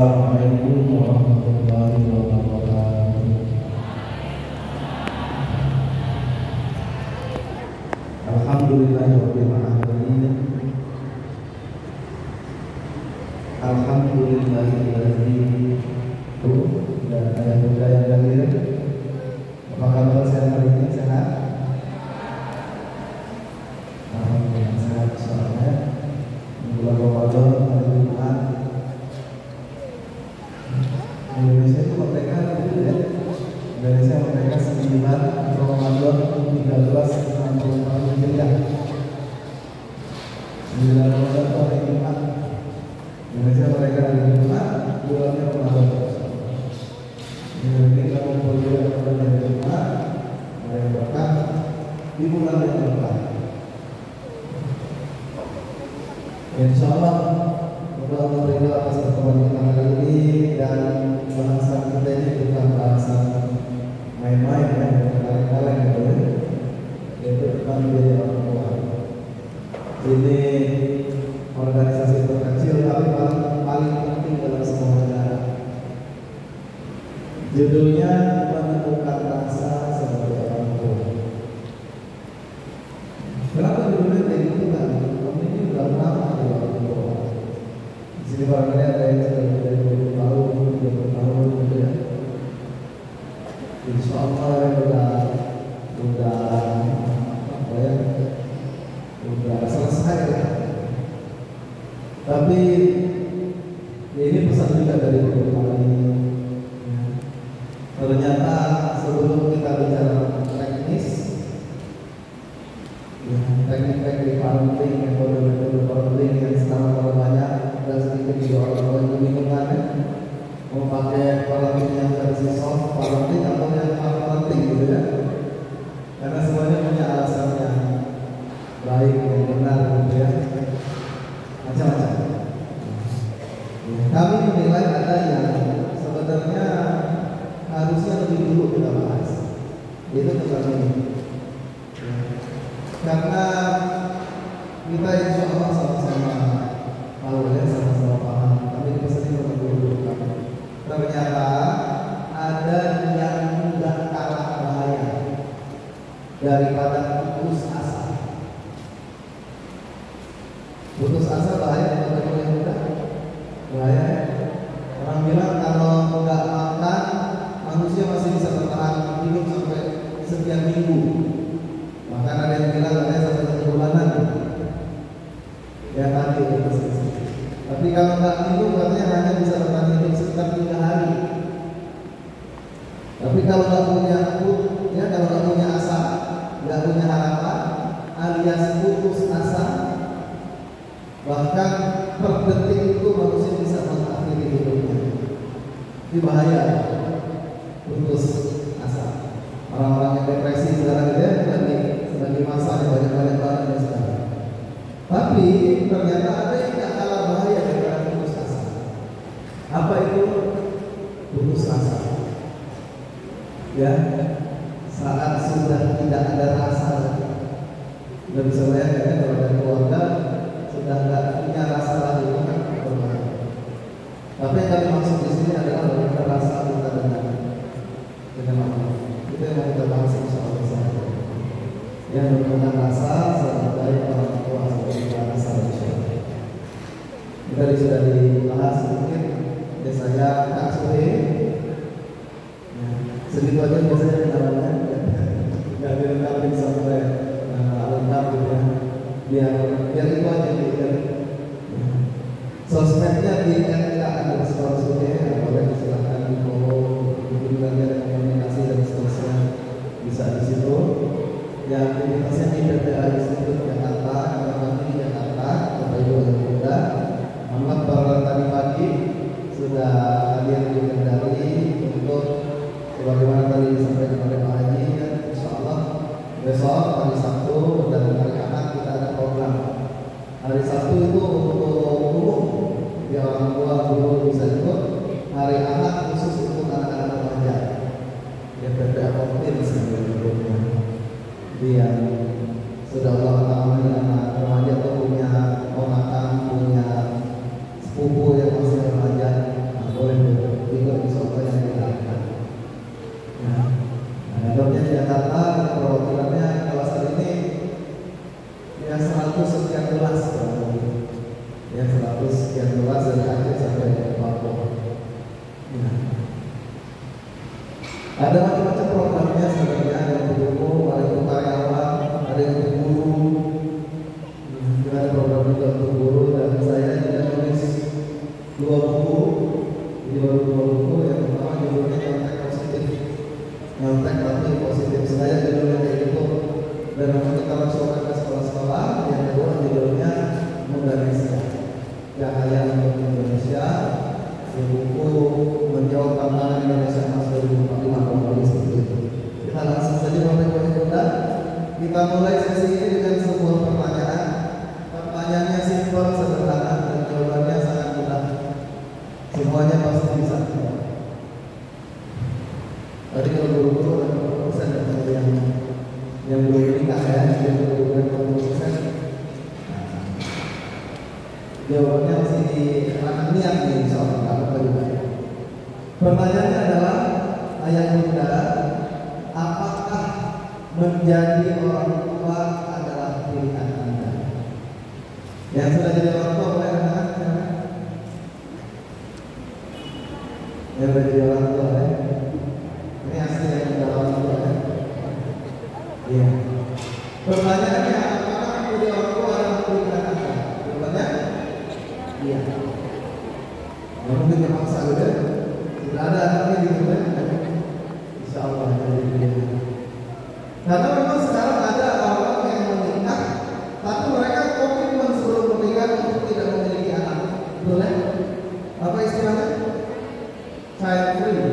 Assalamualaikum warahmatullahi wabarakatuh. Alhamdulillahirabbil alamin. Alhamdulillahilladzi dan ayat budaya hadir. Apa kabar saya hari ini? Sehat? Alhamdulillah sehat soalnya bulan Ramadan hari Jumat. Indonesia itu merdeka gitu ya. Indonesia merdeka 9 Ramadan 1364 Hijriah. 9 Ramadan itu hari Jumat. Indonesia merdeka hari Jumat, bulannya Ramadan. Ini kalau bulan hari Jumat, hari berkah di bulan yang berkah. Insya Allah Allah memberi atas pertemuan kita hari ini, dan bahasan kita ini bukan bahasan main-main ya, kaleng-kaleng gitu ya. Itu bukan biaya orang tua. Ini organisasi terkecil tapi paling penting dalam semua negara. Judulnya menemukan rasa sebagai orang tua. Kenapa judulnya kayak gitu kan? Ini udah lama di orang tua. Di sini barangkali ada yang sudah dari 20 tahun, 30 tahun gitu ya. Insya Allah udah selesai lah. Tapi ini pesan juga dari Guru kami. Ternyata sebelum kita bicara teknis, teknik-teknik parenting, metode-metode parenting yang sekarang terlalu banyak dan sedikit juga orang-orang yang kebingungan ya, mau pakai parenting yang versi soft parenting atau yang hard parenting gitu ya, karena semuanya punya alasan yang baik yang benar gitu ya, macam-macam. Kami menilai ada yang sebenarnya harusnya lebih dulu kita bahas, itu tentang ini. Karena kita insya Allah sama-sama tahu ya, sama-sama paham. Tapi kita sendiri dulu. Ternyata ada yang tidak kalah bahaya daripada putus asa. Putus asa bahaya atau yang mudah? Bahaya. Orang bilang kalau nggak makan, manusia masih bisa bertahan hidup sampai sekian minggu. Bahkan ada yang bilang katanya sampai 1 bulanan. Ya tadi itu. Tapi kalau nggak minum katanya hanya bisa bertahan hidup sekitar 3 hari. Tapi kalau nggak punya ya kalau nggak punya asa, nggak punya harapan, alias putus asa, bahkan per detik itu manusia bisa mengakhiri hidupnya. Ini bahaya. Putus asa. Orang-orang yang depresi sekarang itu lagi masa yang banyak dan sekarang. Tapi ternyata ada yang tidak kalah bahaya daripada putus asa. Apa itu putus asa? Ya, saat sudah tidak ada rasa lagi. Sudah bisa bayangkan ya, kalau dari keluarga sudah tidak punya rasa lagi, kan berbahaya. Tapi yang kami maksud di sini adalah bagaimana rasa kita dengan Allah. Itu yang kita bahas insyaallah. Yang menggunakan rasa sebagai orang tua, sebagai rasa insyaallah. Kita sudah dibahas sedikit. Ya saya Kak Suri. Segitu aja biasanya kenalannya. Nggak dilengkapin sampai lengkap gitu ya. Biar itu aja gitu. Sosmednya di @kak_suri, boleh silakan di follow, hubungan dan komunikasi dan seterusnya bisa di situ. Yang aktivitasnya di PPA Institut Jakarta, kami Jakarta, Bapak Ibu yang muda. Muhammad pada tadi pagi sudah hadir di Kendari untuk sebagaimana tadi disampaikan oleh Pak Haji, insya Allah besok hari Sabtu dan hari Ahad kita ada program. Hari Sabtu itu untuk umum, ya orang tua Ada macam-macam programnya sebenarnya, ada yang untuk guru, ada yang untuk karyawan, ada yang untuk guru. Ada program juga untuk guru, dan saya juga nulis 2 buku. Jadi baru 2 buku. Yang pertama judulnya Nyontek Positif, nyontek tapi positif. Saya judulnya kayak gitu, dan nanti kita langsung ke sekolah-sekolah. Yang kedua judulnya Indonesia, Cahaya untuk Indonesia. Di buku menjawab tantangan Indonesia Emas 2045 seperti itu. Kita langsung saja Bapak Ibu yang muda. Kita mulai sesi ini dengan sebuah pertanyaan. Pertanyaannya simpel, sederhana, dan jawabannya sangat mudah. Semuanya pasti bisa. Tadi kalau guru-guru dan dosen yang belum menikah ya, yang belum dosen. Jawabannya masih di anak niat nih, soal apa juga. Pertanyaannya adalah, ayah bunda, apakah menjadi orang tua adalah pilihan Anda? Yang sudah jadi orang tua boleh angkat? Yang sudah jadi orang tua ya? Ini asli yang sudah orang tua ya? Iya. Pertanyaannya, apakah menjadi orang tua adalah pilihan Anda? Jawabannya iya. Yang mungkin dipaksa gitu ya. Tidak ada anaknya gitu ya. Insya Allah jadi pilihan. Karena memang sekarang ada orang yang menikah, tapi mereka komitmen sebelum menikah untuk tidak memiliki anak. Betul ya? Apa istilahnya? Child free.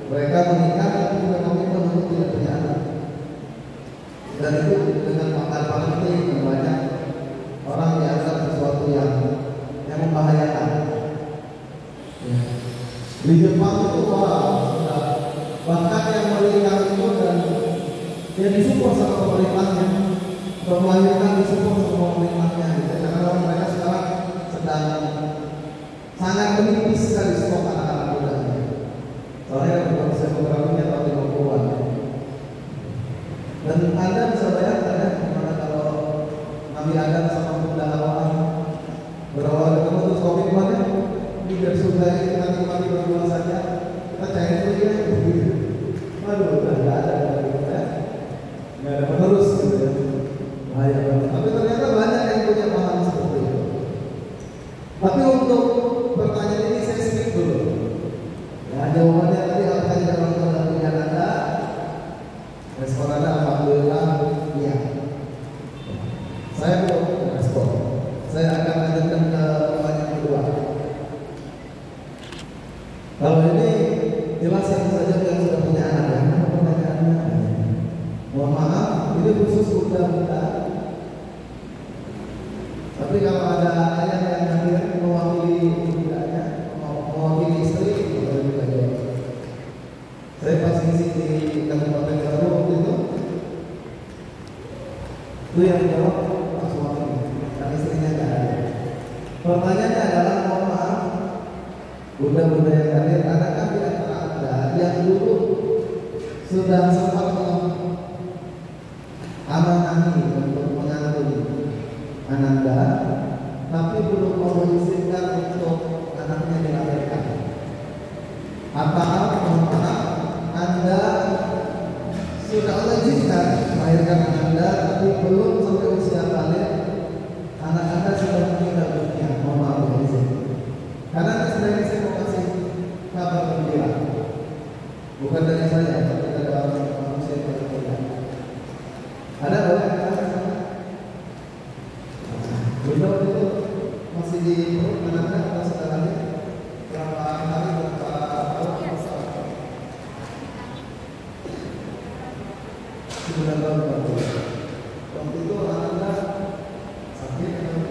Mereka menikah tapi juga komitmen untuk tidak punya anak. Dan itu dengan pakar penting banyak orang dianggap sesuatu yang membahayakan. Ya. Di Jepang itu bahkan yang menikah itu dan dia disupport sama pemerintahnya, melahirkan disupport sama pemerintahnya. Gitu. Karena mereka sekarang sedang sangat menipis sekali stok anak-anak muda. Soalnya kalau saya programnya tahun 50-an. Dan Anda bisa bayangkan ya, gimana kalau Nabi Adam sama Bunda Hawa berawal ketemu terus komitmennya ini dari surga ini kita nikmati berdua saja, kita cari dulu ya. Waduh, udah nggak ada ya, nggak ada penerus gitu ya, bahaya banget. Tapi ternyata banyak yang punya paham seperti itu. Tapi untuk pertanyaan ini saya skip dulu. Ya, jawabannya tadi apakah tidak orang tua dan pilihan Anda? Respon Anda alhamdulillah iya. Saya belum respon. Saya akan lanjutkan ke pertanyaan kedua. Kalau ini jelas yang saja yang sudah punya anak ya. Apa pertanyaannya? Mohon maaf, ini khusus bunda-bunda. Tapi kalau ada ayah yang hadir mewakili bundanya, mewakili istri, boleh juga jawab. Saya pas ngisi di Kabupaten Garut waktu itu yang jawab Pak suami, dan istrinya nggak ada. Pertanyaannya adalah, mohon maaf, bunda-bunda yang hadir, adakah di antara Anda yang dulu sudah sempat amanahi untuk mengandung Ananda, tapi belum mau mengizinkan untuk anaknya dilahirkan? Atau mohon maaf, Anda sudah Allah izinkan melahirkan Anda, tapi belum sampai usia balik, anak Anda sudah meninggal dunia? Mohon maaf ya izin. Karena sebenarnya saya mau kasih kabar gembira, bukan dari saya, tapi dari orang manusia yang berbeda. Ada boleh bunda itu masih di Ananda atau sudah lagi? Berapa hari, berapa tahun? 9 tahun baru. Waktu itu Anda sakit atau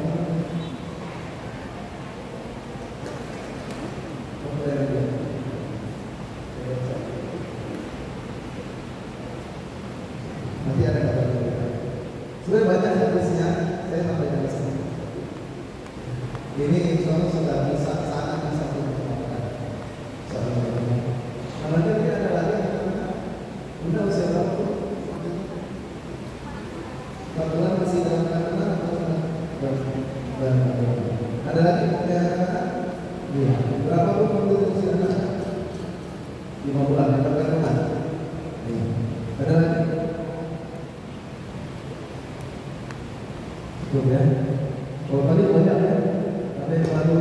nanti ada kabar. Sudah banyak hadisnya, saya sampai dari sini. Ini insya Allah sudah bisa, sangat bisa dilakukan. Kalau dia ada lagi, udah usia berapa? 4 bulan masih dalam kandungan atau ada lagi yang iya. Berapa bulan itu usia anak? 5 bulan dalam kandungan. Ada lagi? Cukup ya. Kalau tadi banyak ya. Ada yang baru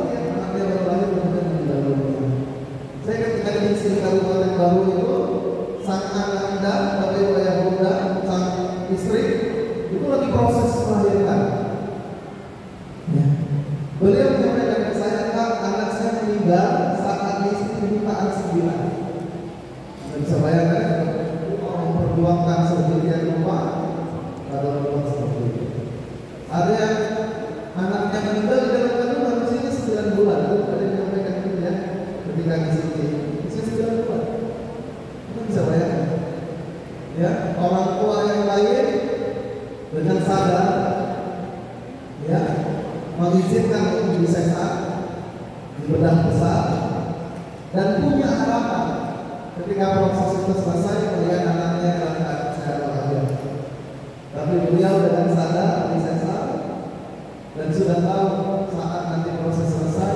ya, anaknya baru lahir kemudian meninggal dunia. Saya ketika di sini kabupaten baru itu, sang anak anda, bapak ibu ayah bunda, sang istri itu lagi proses melahirkan. Ya. Beliau menyampaikan ke saya, Kak, anak saya meninggal saat istri minta anak 9. Bisa bayangkan orang memperjuangkan sendirian rumah pada rumah seperti itu. Ada yang anaknya meninggal di dalam kandungan usianya 9 bulan. Itu ada yang menyampaikan itu ya, ketika ngisi usia 9 bulan. Kita bisa bayangkan ya, orang tua yang lain dengan sadar ya mengizinkan untuk disesat di bedah besar dan punya harapan ketika proses itu selesai melihat anaknya dalam keadaan sehat walafiat. Tapi beliau dengan sadar disesat dan sudah tahu saat nanti proses selesai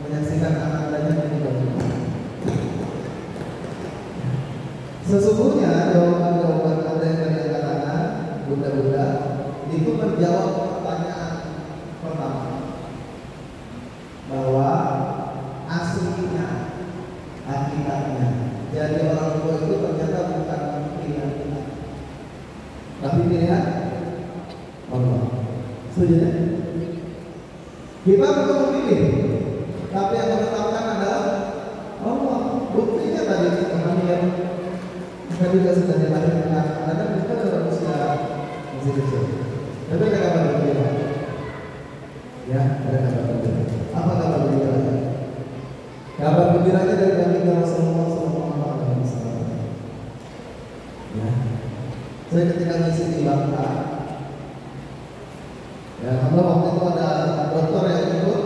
menyaksikan anak-anaknya meninggal dunia. Sesungguhnya jawaban-jawaban Anda yang tadi katakan, bunda-bunda, itu menjawab pertanyaan pertama, bahwa aslinya, hakikatnya, jadi orang tua itu ternyata bukan pilihan kita, tapi pilihan Allah. Setuju ya? Kita perlu memilih, tapi yang menetapkan adalah Allah. Buktinya tadi kami yang kita juga sudah dilahirkan, karena kita dalam usia masih kecil. Tapi ada kabar gembira. Ya, ada kabar gembira. Apa kabar gembira? Kabar gembiranya dari Nabi Rasulullah SAW. Ya, saya ketika ngisi di Bangka, ya, karena waktu itu ada dokter yang ikut.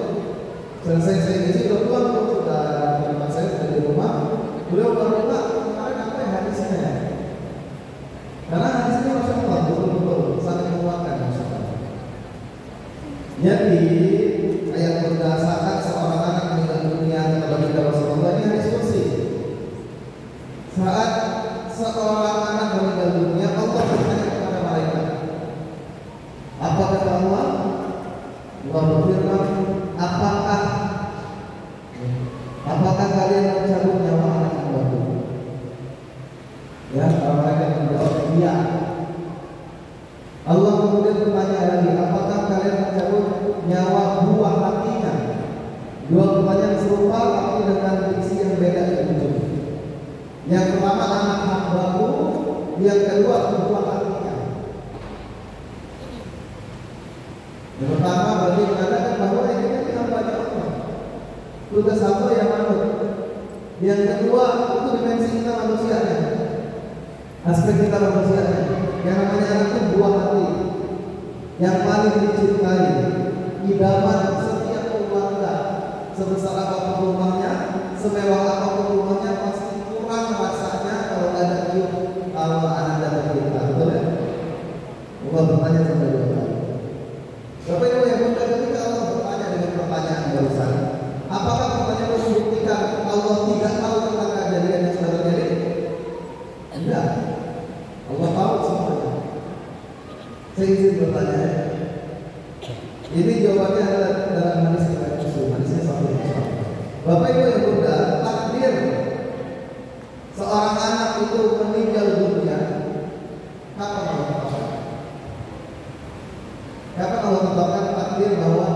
Selesai saya ngisi, dokter sudah menerima saya sudah di rumah. Beliau baru bilang, kemarin apa yang hadisnya ya? Karena hadisnya Masya Allah, betul-betul saling menguatkan Masya Allah. Jadi ayat berdasarkan seorang anak meninggal dunia kepada Rasulullah ini hadis kursi. Saat seorang anak meninggal dunia, Allah bertanya kepada malaikat. Apa kata Allah? Allah berfirman, apakah kalian mencabut nyawa anak hambaku? Ya, kalau mereka menjawab iya. Allah kemudian bertanya lagi, apakah kalian mencabut nyawa buah hatinya? Dua pertanyaan serupa tapi dengan diksi yang beda itu. Yang pertama anak hambaku, yang kedua buah hatinya. Yang pertama berarti mengatakan bahwa ini kan hambanya Allah. Tugas hamba yang manut. Yang kedua itu dimensi kita manusianya, aspek kita manusianya. Yang namanya anak itu buah hati, yang paling dicintai, idaman setiap keluarga. Sebesar apapun rumahnya, semewah apapun rumahnya, pasti kurang rasanya kalau ada cium kalau anak datang kita. Betul ya? Allah bertanya sampai 2 kali. Bapak Ibu yang muda, ketika Allah bertanya dengan pertanyaan barusan, apakah pertanyaan itu membuktikan Allah tidak tahu tentang kejadian yang sudah terjadi? Tidak. Allah tahu semuanya. Saya izin bertanya. Ini jawabannya adalah dalam hadis riwayat Muslim. Hadisnya sahih. Bapak Ibu yang muda, takdir seorang anak itu meninggal dunia, kapan Allah tetapkan? Kapan Allah tetapkan takdir bahwa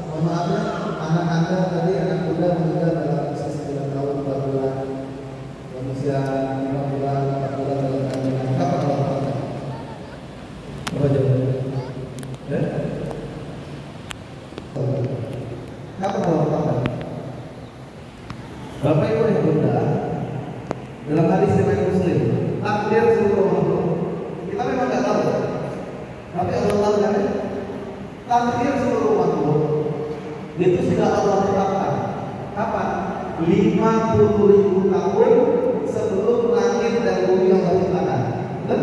mohon maafnya anak Anda tadi anak muda meninggal dalam usia 9 tahun 4 bulan, usia 5 bulan 4 bulan dalam kandungan. Kapan Allah tetapkan? Apa jawabannya? Ya? Kapan Allah tetapkan? Bapak Ibu yang muda, dalam hadis riwayat Muslim, takdir seluruh makhluk kita memang nggak tahu, tapi Allah tahu kan? Takdir seluruh makhluk itu sudah Allah tetapkan. Kapan? 50.000 tahun sebelum langit dan bumi Allah ciptakan. Betul?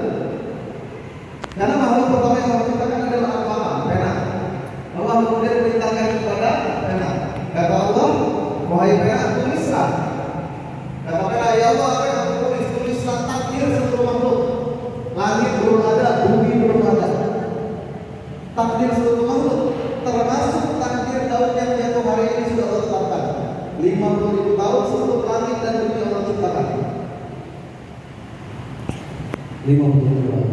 Karena makhluk pertama yang Allah ciptakan adalah apa? Pena. Allah kemudian perintahkan kepada pena. Kata Allah, wahai pena, tulislah. Kata pena, ya Allah, apa yang aku tulis 50.000 tahun sebelum langit dan bumi Allah ciptakan. 50.000 tahun.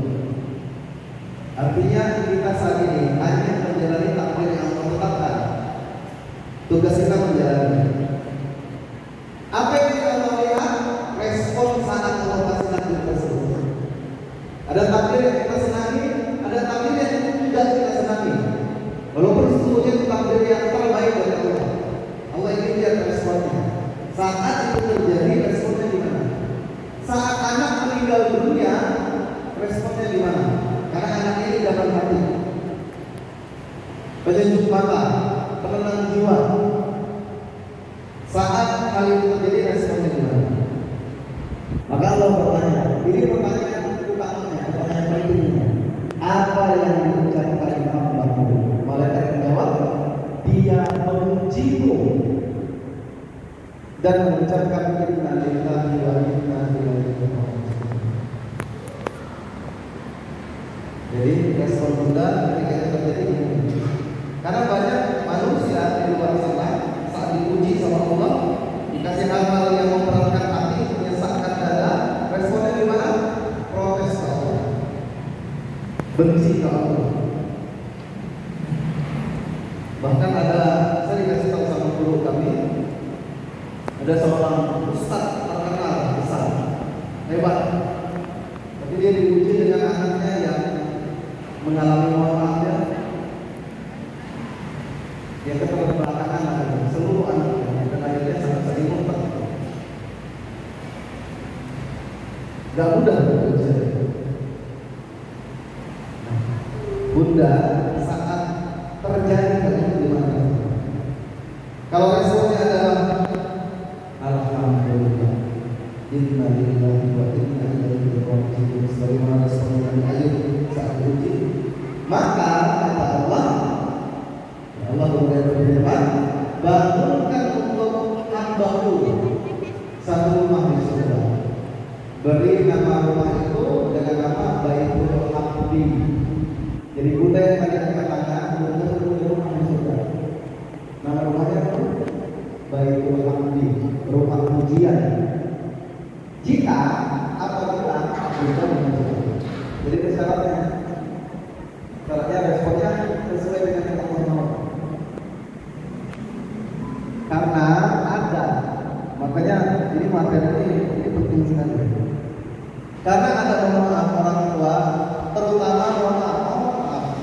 Artinya kita saat ini hanya menjalani takdir yang Allah tetapkan. Tugas kita menjalani. Apa yang kita lihat? Respon saat Allah kasih takdir tersebut. Ada takdir yang kita senangi, ada takdir yang tidak kita senangi. Walaupun sesungguhnya itu takdir yang terbaik dari Allah. Allah ingin lihat responnya. Saat itu terjadi, responnya gimana? Saat anak meninggal dunia, responnya gimana? Karena anaknya ini dapat hati, penyejuk mata, penenang jiwa. Saat hal itu terjadi, responnya gimana? Maka Allah bertanya, ini pertanyaan utamanya, pertanyaan pentingnya. Apa yang diucapkan Imam Bakri? Malaikat menjawab, dia memujimu dan mengucapkan inna lillahi wa inna ilaihi raji'un. Jadi respon bunda ketika itu terjadi ini. Karena banyak manusia di luar sana saat diuji sama Allah, dikasih hal-hal yang memberatkan hati, menyesakkan dada, responnya gimana? Protes ke Allah, benci ke Allah. Bahkan ada, saya dikasih tahu sama guru kami, ada seorang ustaz terkenal besar, hebat, tapi dia diuji dengan anaknya yang mengalami maafnya, yang keterbelakangan lagi seluruh anaknya, dan akhirnya sangat sering muntah. Gak mudah berusaha. Bunda saat terjadi itu gimana? Kalau responnya adalah alhamdulillah, inna lillahi wa inna ilaihi raji'un, sebagaimana respon Nabi Ayub saat diuji, maka kata Allah, Allah berfirman, bangunkan untuk hambaku satu rumah di surga. Beri nama rumah itu dengan nama Baitul Hamdi. Jadi bunda yang tadi saya katakan, bunda itu rumah di surga. Nama rumahnya itu Baitul Hamdi, rumah pujian. Jika apabila bunda memuji. Jadi syaratnya responnya sesuai dengan yang Allah mau. Karena ada, makanya ini materi ini penting sekali. Karena ada orang tua,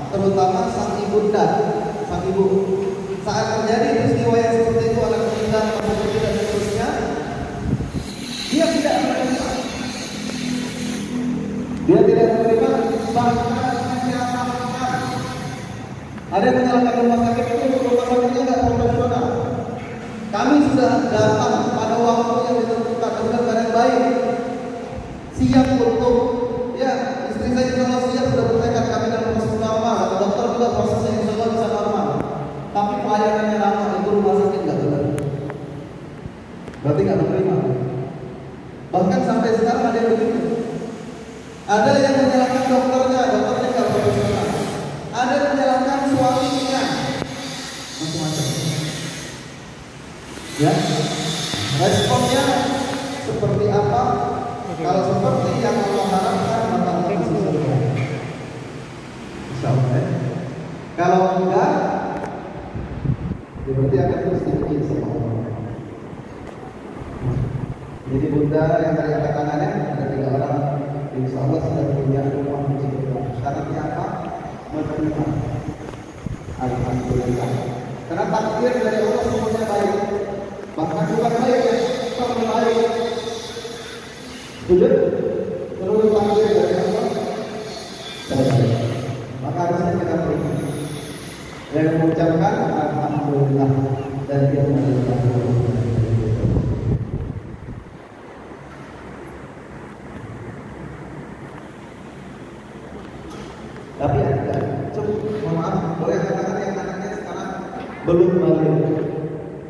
terutama sang ibunda, sang ibu. Saat terjadi peristiwa yang seperti itu, anak meninggal, kemudian dan seterusnya, dia tidak menerima. Dia tidak menerima, bahkan ada yang menyalahkan rumah sakit itu, rumah sakitnya tidak profesional. Kami sudah datang pada waktu yang ditentukan dengan keadaan baik, siap untuk, ya istri saya insya Allah siap, sudah bertekad kami dalam proses normal, dokter juga prosesnya insya Allah bisa normal. Tapi pelayanannya lama, itu rumah sakit nggak benar. Berarti nggak menerima. Bahkan sampai sekarang ada yang begitu. Ada yang menyalahkan dokternya nggak profesional. Ada yang menyalahkan suaminya, macam-macam. Ya, responnya seperti apa? Kalau seperti yang Allah harapkan, maka Allah masuk surga. Insyaallah. Kalau enggak, berarti akan terus diuji sama Allah. Jadi bunda yang tadi angkat tangannya ada 3 orang. Insya Allah sudah punya rumah di surga. Syaratnya apa? Menerima. Alhamdulillah. Karena takdir dari Allah semuanya baik. Bahkan bukan baik ya, tapi baik. Betul? Terus takdir dari Allah baik. Maka harusnya kita terima dan mengucapkan alhamdulillah dan dia mengucapkan. Tapi ada, mohon maaf, boleh katakan yang anaknya sekarang belum balik.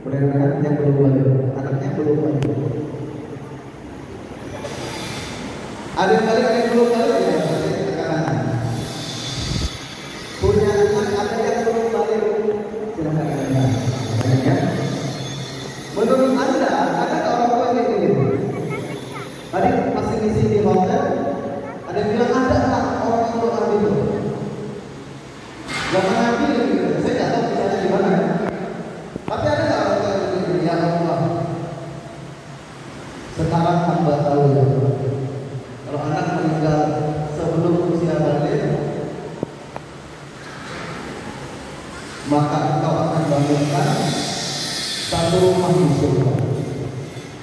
Boleh katakan yang belum balik, anaknya belum balik. Ada yang balik, ada yang belum balik ya, sekarang. Punya anak, ada yang belum balik. Silakan ya. Menurut Anda, ada nggak orang tua yang kayak gitu? Tadi pasti di sini hotel, ada yang bilang ada nggak orang yang doa gitu? Jangan ngambil gitu. Saya nggak tahu kisahnya di mana ya. Tapi ada nggak orang tua yang gitu? Ya Allah. Sekarang hamba tahu ya. Kalau anak meninggal sebelum usia balik, maka engkau akan bangunkan satu rumah di surga.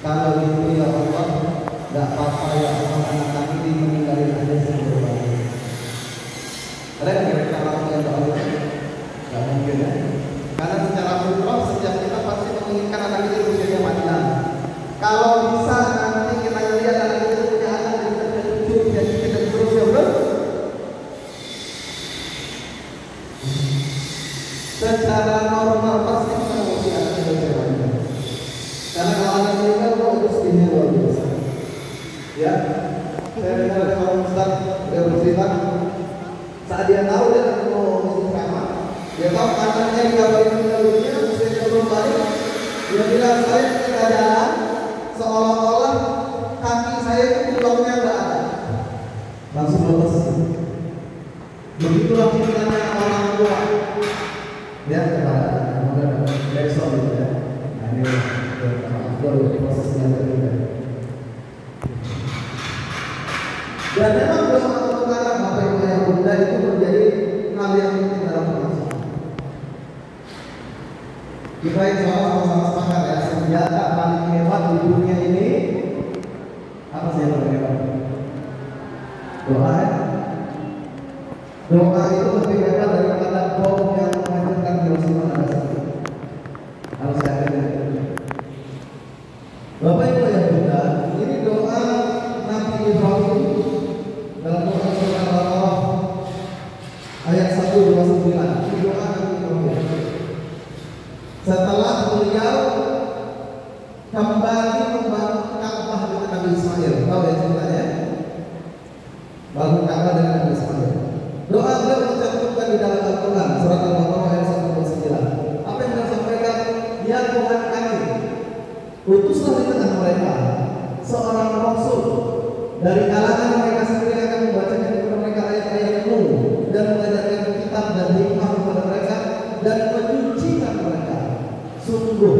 Kalau itu ya Allah, tidak apa-apa ya Allah, anak kami ini meninggalin aja sebelum balik. Ada yang kira-kira orang yang doa itu? Tidak mungkin ya. Karena secara fitrah setiap kita pasti menginginkan anak itu usianya panjang. Kalau bisa nanti kita lihat anak itu punya anak dan kita cucu, jadi kita terus ya bro. Secara normal pasti kita mesti anak itu panjang. Karena kalau anak meninggal itu sedihnya luar biasa. Ya, saya dengar ada seorang ustaz dia bercerita saat dia tahu dia mau istiqamah, dia tahu anaknya dikabarin meninggal dunia, usianya belum balik, dia bilang saya ketika jalan seolah-olah kaki saya itu tulangnya nggak ada, langsung lepas. Begitulah ceritanya orang tua. Dia kepada besok gitu ya. Nah, ini prosesnya berbeda. Dan memang bersama sekarang Bapak Ibu yang Bunda itu menjadi hal yang penting dalam pernikahan. Kita insya Allah sama-sama sepakat ya, senjata paling hebat di dunia ini apa sih yang paling hebat? Doa ya. Doa itu lebih hebat daripada bom yang menghancurkan Hiroshima dan Nagasaki. Harus yakin. Bapak Ibu yang Bunda, ini doa Nabi Ibrahim dalam Quran surah Al-Baqarah ayat 129. Ini doa Nabi Ibrahim. Setelah beliau kembali membangun Ka'bah dengan Nabi Ismail, tahu ya ceritanya? Bangun Ka'bah dengan Nabi Ismail. Doa beliau dicantumkan di dalam Al-Quran surat Al-Baqarah ayat 129. Apa yang beliau sampaikan? Ya Tuhan kami, utuslah di tengah mereka seorang rasul dari kalangan mereka sendiri akan membacakan kepada mereka ayat-ayat-Mu dan mengajarkan kitab dan hikmah kepada mereka dan menyucikan mereka. Sungguh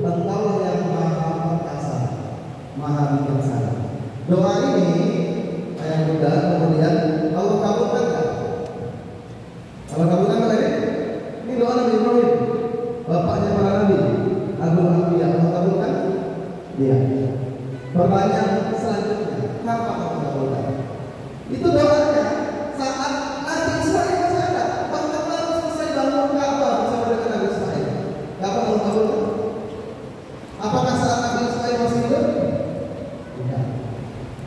Engkau yang Maha Perkasa, Maha Bijaksana. Doa ini ayat muda kemudian Allah kabulkan kan? Allah kabulkan kan ini? Ini doa Nabi Ibrahim, bapaknya para nabi, Abul Anbiya. Allah kabulkan? Iya. Pertanyaan selanjutnya, kenapa Allah kabulkan? Itu doanya saat Nabi Ismail masih ada, bahkan baru selesai bangun Ka'bah bersama dengan Nabi Ismail. Kapan Allah kabulkan? Apakah saat Nabi Ismail masih hidup? Tidak.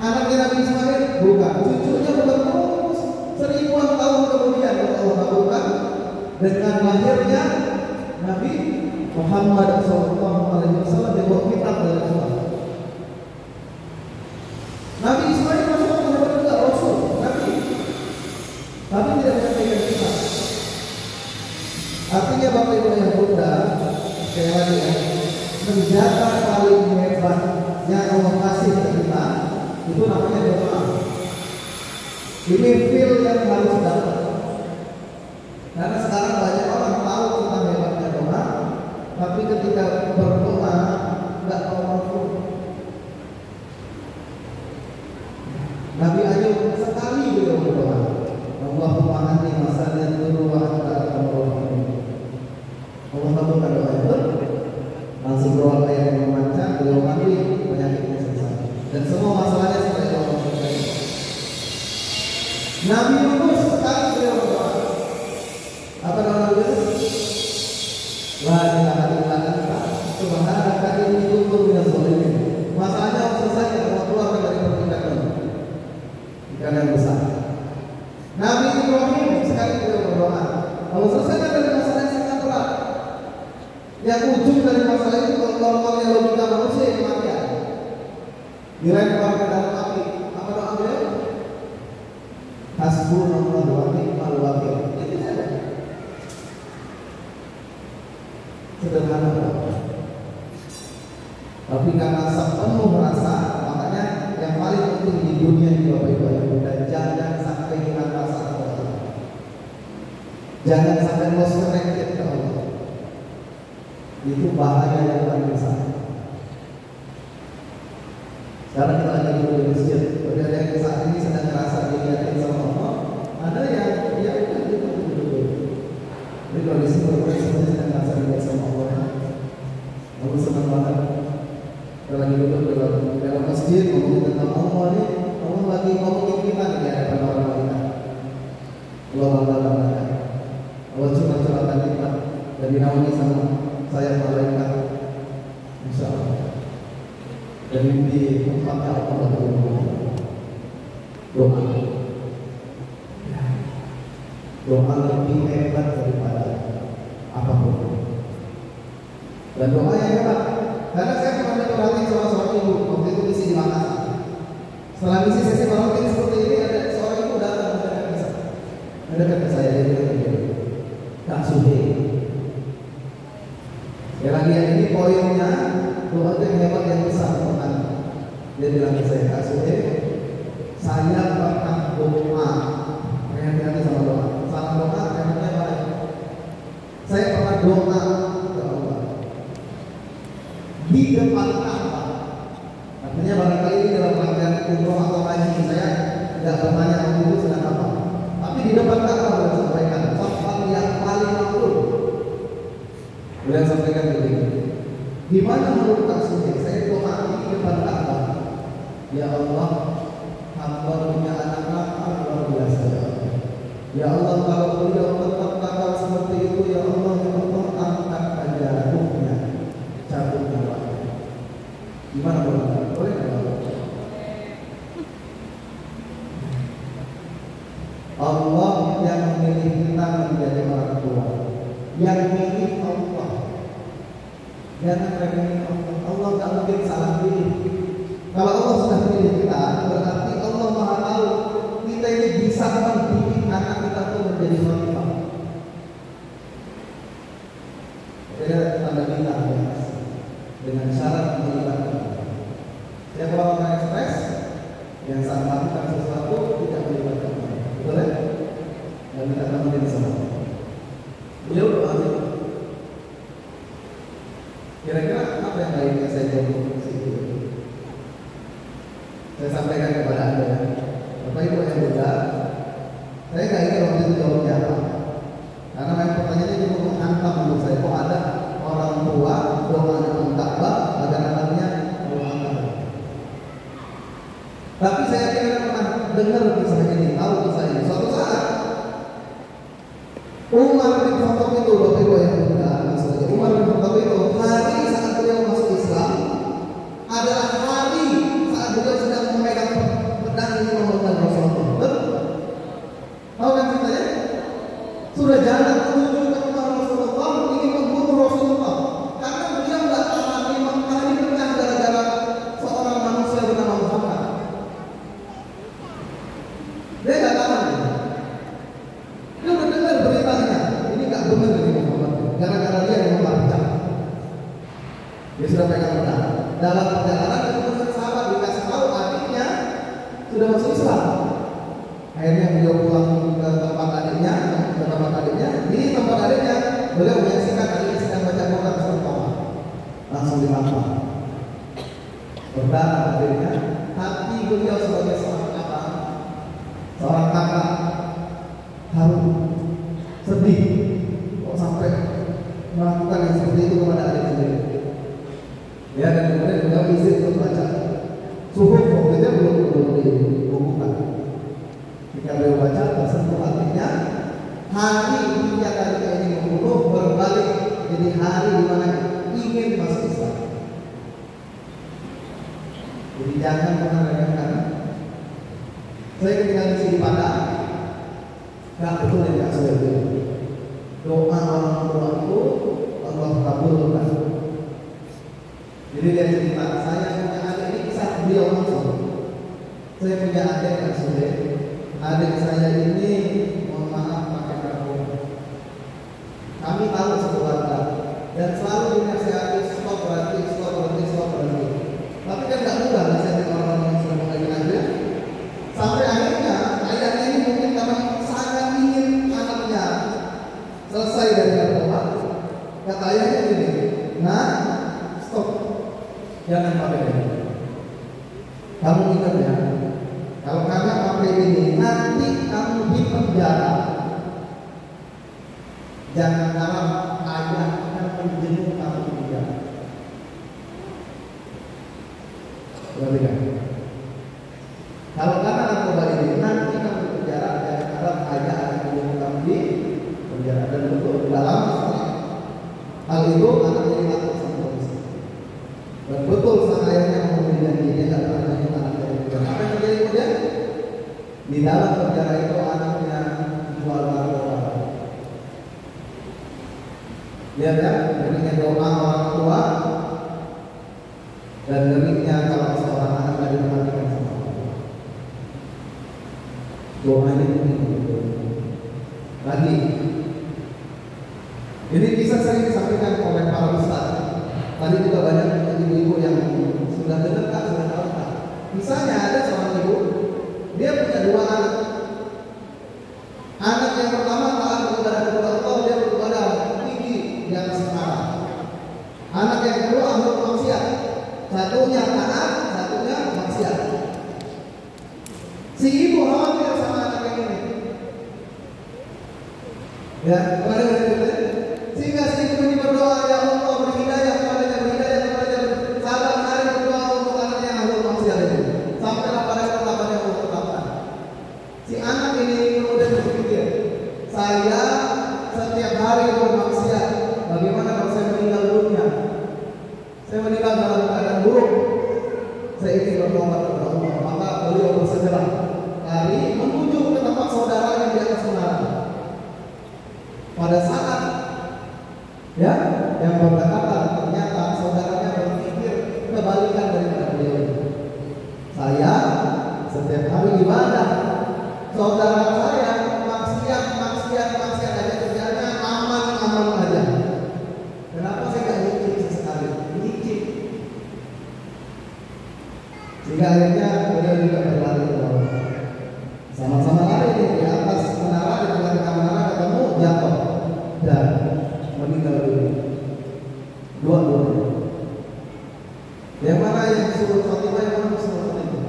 Anaknya Nabi Ismail? Bukan. Cucunya berterus seribuan tahun kemudian Allah kabulkan dengan lahirnya Nabi Muhammad SAW dibawa kitab dari Allah. Nabi Ismail masuk kepada juga Rasul, Nabi, tapi tidak menyampaikan kitab. Artinya Bapak Ibu yang Bunda, sekali lagi ya, senjata paling hebat yang Allah kasih ke kita itu namanya doa. Ini feel yang harus dapat. Karena sekarang banyak orang tahu tentang hebatnya doa, tapi ketika berdoa nggak tahu makhluk. Nabi Ayub sekali beliau berdoa, Allahumma anni masaliyat dulu wa anta arhamur-rahimin. Allah kabulkan doa itu, langsung doa yang memancar, beliau mati penyakitnya selesai dan semua masalahnya selesai. Allah kabulkan. Nabi Yunus sekali beliau berdoa. Apa doa Nabi Yunus? La ilaha illa anta subhanaka inni kuntu minadz dzalimin. Masalahnya selesai, Allah keluarkan dari pertikaian yang besar. Nabi Ibrahim sekali beliau berdoa, Allah selesaikan dari masalah yang sangat berat. Yang ujung dari masalah itu kalau logika manusia kematian. Dilempar ke dalam api. Apa doa beliau? Hasbunallahu wa ni'mal wakil. Itu saja. Sederhana. Tapi karena sepenuh rasa, makanya yang paling penting di dunia ini Bapak Ibu Ayah Bunda, jangan sampai hilang rasa kepada Allah. Jangan sampai lost connected ke Allah. Itu bahaya yang paling besar. Sekarang kita lagi duduk di masjid, ada yang saat ini sedang merasa dilihatin sama Allah, ada yang ya udah gitu duduk. Jadi kalau di sini berarti semuanya sedang merasa dilihat sama Allah. Aku senang banget. Kita lagi duduk di dalam masjid ngomongin tentang Allah nih, Allah lagi ngomongin kita di hadapan orang kita. Allah curhat-curhatan kita dan dinaungi sama saya malaikat, insya Allah. Dan di tempatnya Allah doa lebih hebat daripada apapun. Dan doa yang hebat, karena saya pernah diperhatiin sama seorang ibu waktu itu misi di Makassar. Setelah misi sesi melatih seperti ini, ada seorang ibu datang mendekat ke saya, dia bilang, Kak Suhe, ya lagi ini poinnya doa yang hebat yang besar Tuhan. Dia bilang ke saya, Kak Suhe, saya pernah doa, hati-hati sama doa, salah doa efeknya baik. Saya pernah doa ke Allah di depan Ka'bah. Artinya barangkali ini dalam rangkaian umroh atau haji, saya tidak bertanya dulu sedang apa, tapi di depan Ka'bah beliau sampaikan tempat yang paling makhluk. Beliau sampaikan begini, di mana menurut Kak Suhe saya doa di depan Ka'bah, ya Allah, hamba punya anak nakal luar biasa ya Allah. Ya Allah, kalau beliau tetap nakal seperti itu, ya Allah, angkat aja ruhnya, cabut nyawanya. Gimana boleh? Boleh nggak? Allah yang memilih kita menjadi orang tua, yang milih Allah. Jangan remehin Allah. Allah nggak mungkin salah pilih. Kalau Allah sudah pilih kita, berarti Allah Maha tahu kita ini bisa mendidik anak kita tuh menjadi khalifah. Ada tanda kita dengan syarat melibatkan. Yang orang ekspres yang saat melakukan sesuatu tidak melibatkan, betul ya? Dan kita akan menjadi sama. Beliau doa. Kira-kira apa yang baiknya saya jawab situ? Saya sampaikan kepada Anda, Bapak Ibu yang Bunda, saya nggak ingin waktu itu jawabnya apa, karena memang pertanyaannya cukup menghantam menurut saya. Kok ada orang tua doa dengan Ka'bah agar anaknya doakan? Tapi saya kira pernah dengar kisah ini, tahu kisah ini. Suatu saat Umar bin Khattab itu, Bapak Ibu yang Bunda, Umar bin Khattab itu hari saat beliau masuk Islam adalah hari saat beliau sedang memegang pedang ini membunuh Rasulullah. Tahu kan ceritanya? Sudah jalan menuju ke rumah Rasulullah, ingin membunuh Rasulullah, karena beliau nggak tahan Mekah ini pecah gara-gara seorang manusia bernama Muhammad. Dia nggak tahan. Dia udah dengar beritanya, ini nggak benar dari Muhammad, gara-gara dia yang membaca. Dia sudah pegang pedang. Dalam perjalanan ketemu sahabat, dikasih tahu adiknya sudah masuk Islam. Akhirnya beliau pulang ke tempat adiknya, di tempat adiknya beliau menyaksikan adiknya sedang baca Quran bersama, langsung dimakan. Berdarah adiknya, hati beliau sebagai seorang kakak haru, sedih, kok sampai melakukan yang seperti itu kepada adik sendiri. Ya, dan kemudian beliau izin untuk baca suhuf, waktu itu belum dibukukan. Jika beliau baca, tersentuh hatinya, hari dia kali ini membunuh berbalik jadi hari di mana ingin masuk Islam. Jadi jangan pernah remehkan. Saya ketika di sini Padang, nggak betul yang nggak saya bilang. Doa orang tua itu Allah kabulkan. Jadi dia cerita, saya punya adik, ini kisah beliau langsung. Saya punya adik yang sudah, adik saya ini mohon maaf pakai narkoba. Kami tahu sekeluarga dan selalu dinasihati stop berhenti. Jangan pakai ini. Kamu ingat ya, kalau kakak pakai ini nanti kamu di penjara. Jangan harap ayah akan menjenguk kamu di penjara. Perhatikan. Kalau kakak narkoba ini nanti kamu di penjara, jangan harap ayah akan menjenguk kamu di penjara. Dan betul dalam hal itu anak jadi lapor sama polisi. Dan betul sang ayahnya memberi janji dia tidak akan menjenguk anaknya di penjara. Apa yang terjadi kemudian? Di dalam penjara itu anaknya jual narkoba. Lihat ya, darinya doa orang tua dan darinya kalau seorang anak tidak diperhatikan sama orang tua. Doanya ini lagi. Ini kisah sering disampaikan oleh para ustaz. Tadi juga banyak ibu-ibu yang sudah dengar tak, sudah tahu tak. Misalnya ada seorang ibu, dia punya dua anak. Anak yang pertama taat kepada kedua Allah, dia beribadah tinggi di atas kepala. Anak yang kedua ahli maksiat, satunya taat, satunya maksiat. Si ibu khawatir sama anak yang ini. Ya, sehingga si ibu ini berdoa, ya Allah beri hidayah kepadanya, sabar menarik berdoa untuk anak yang ahli maksiat itu. Sampailah pada ketetapan yang Allah tetapkan. Si anak ini kemudian berpikir, saya setiap hari bermaksiat, bagaimana kalau saya meninggal dunia? Saya meninggal dalam keadaan buruk. Saya ingin bertobat kepada Allah. Maka beliau bersegera lari menuju ke tempat saudaranya di atas menara. Pada saat ya yang berdekatan, ternyata saudaranya berpikir kebalikan daripada beliau. Saya setiap hari ibadah, saudara saya maksiat aja, kerjanya aman aja. Kenapa saya gak licik sesekali? Licik. Sehingga akhirnya beliau juga berlari ke bawah. Sama-sama lari di atas menara, di tengah-tengah menara ketemu, jatuh dan meninggal dunia. Dua-duanya. Yang mana yang suruh Fatimah, yang mana suruh Fatimah?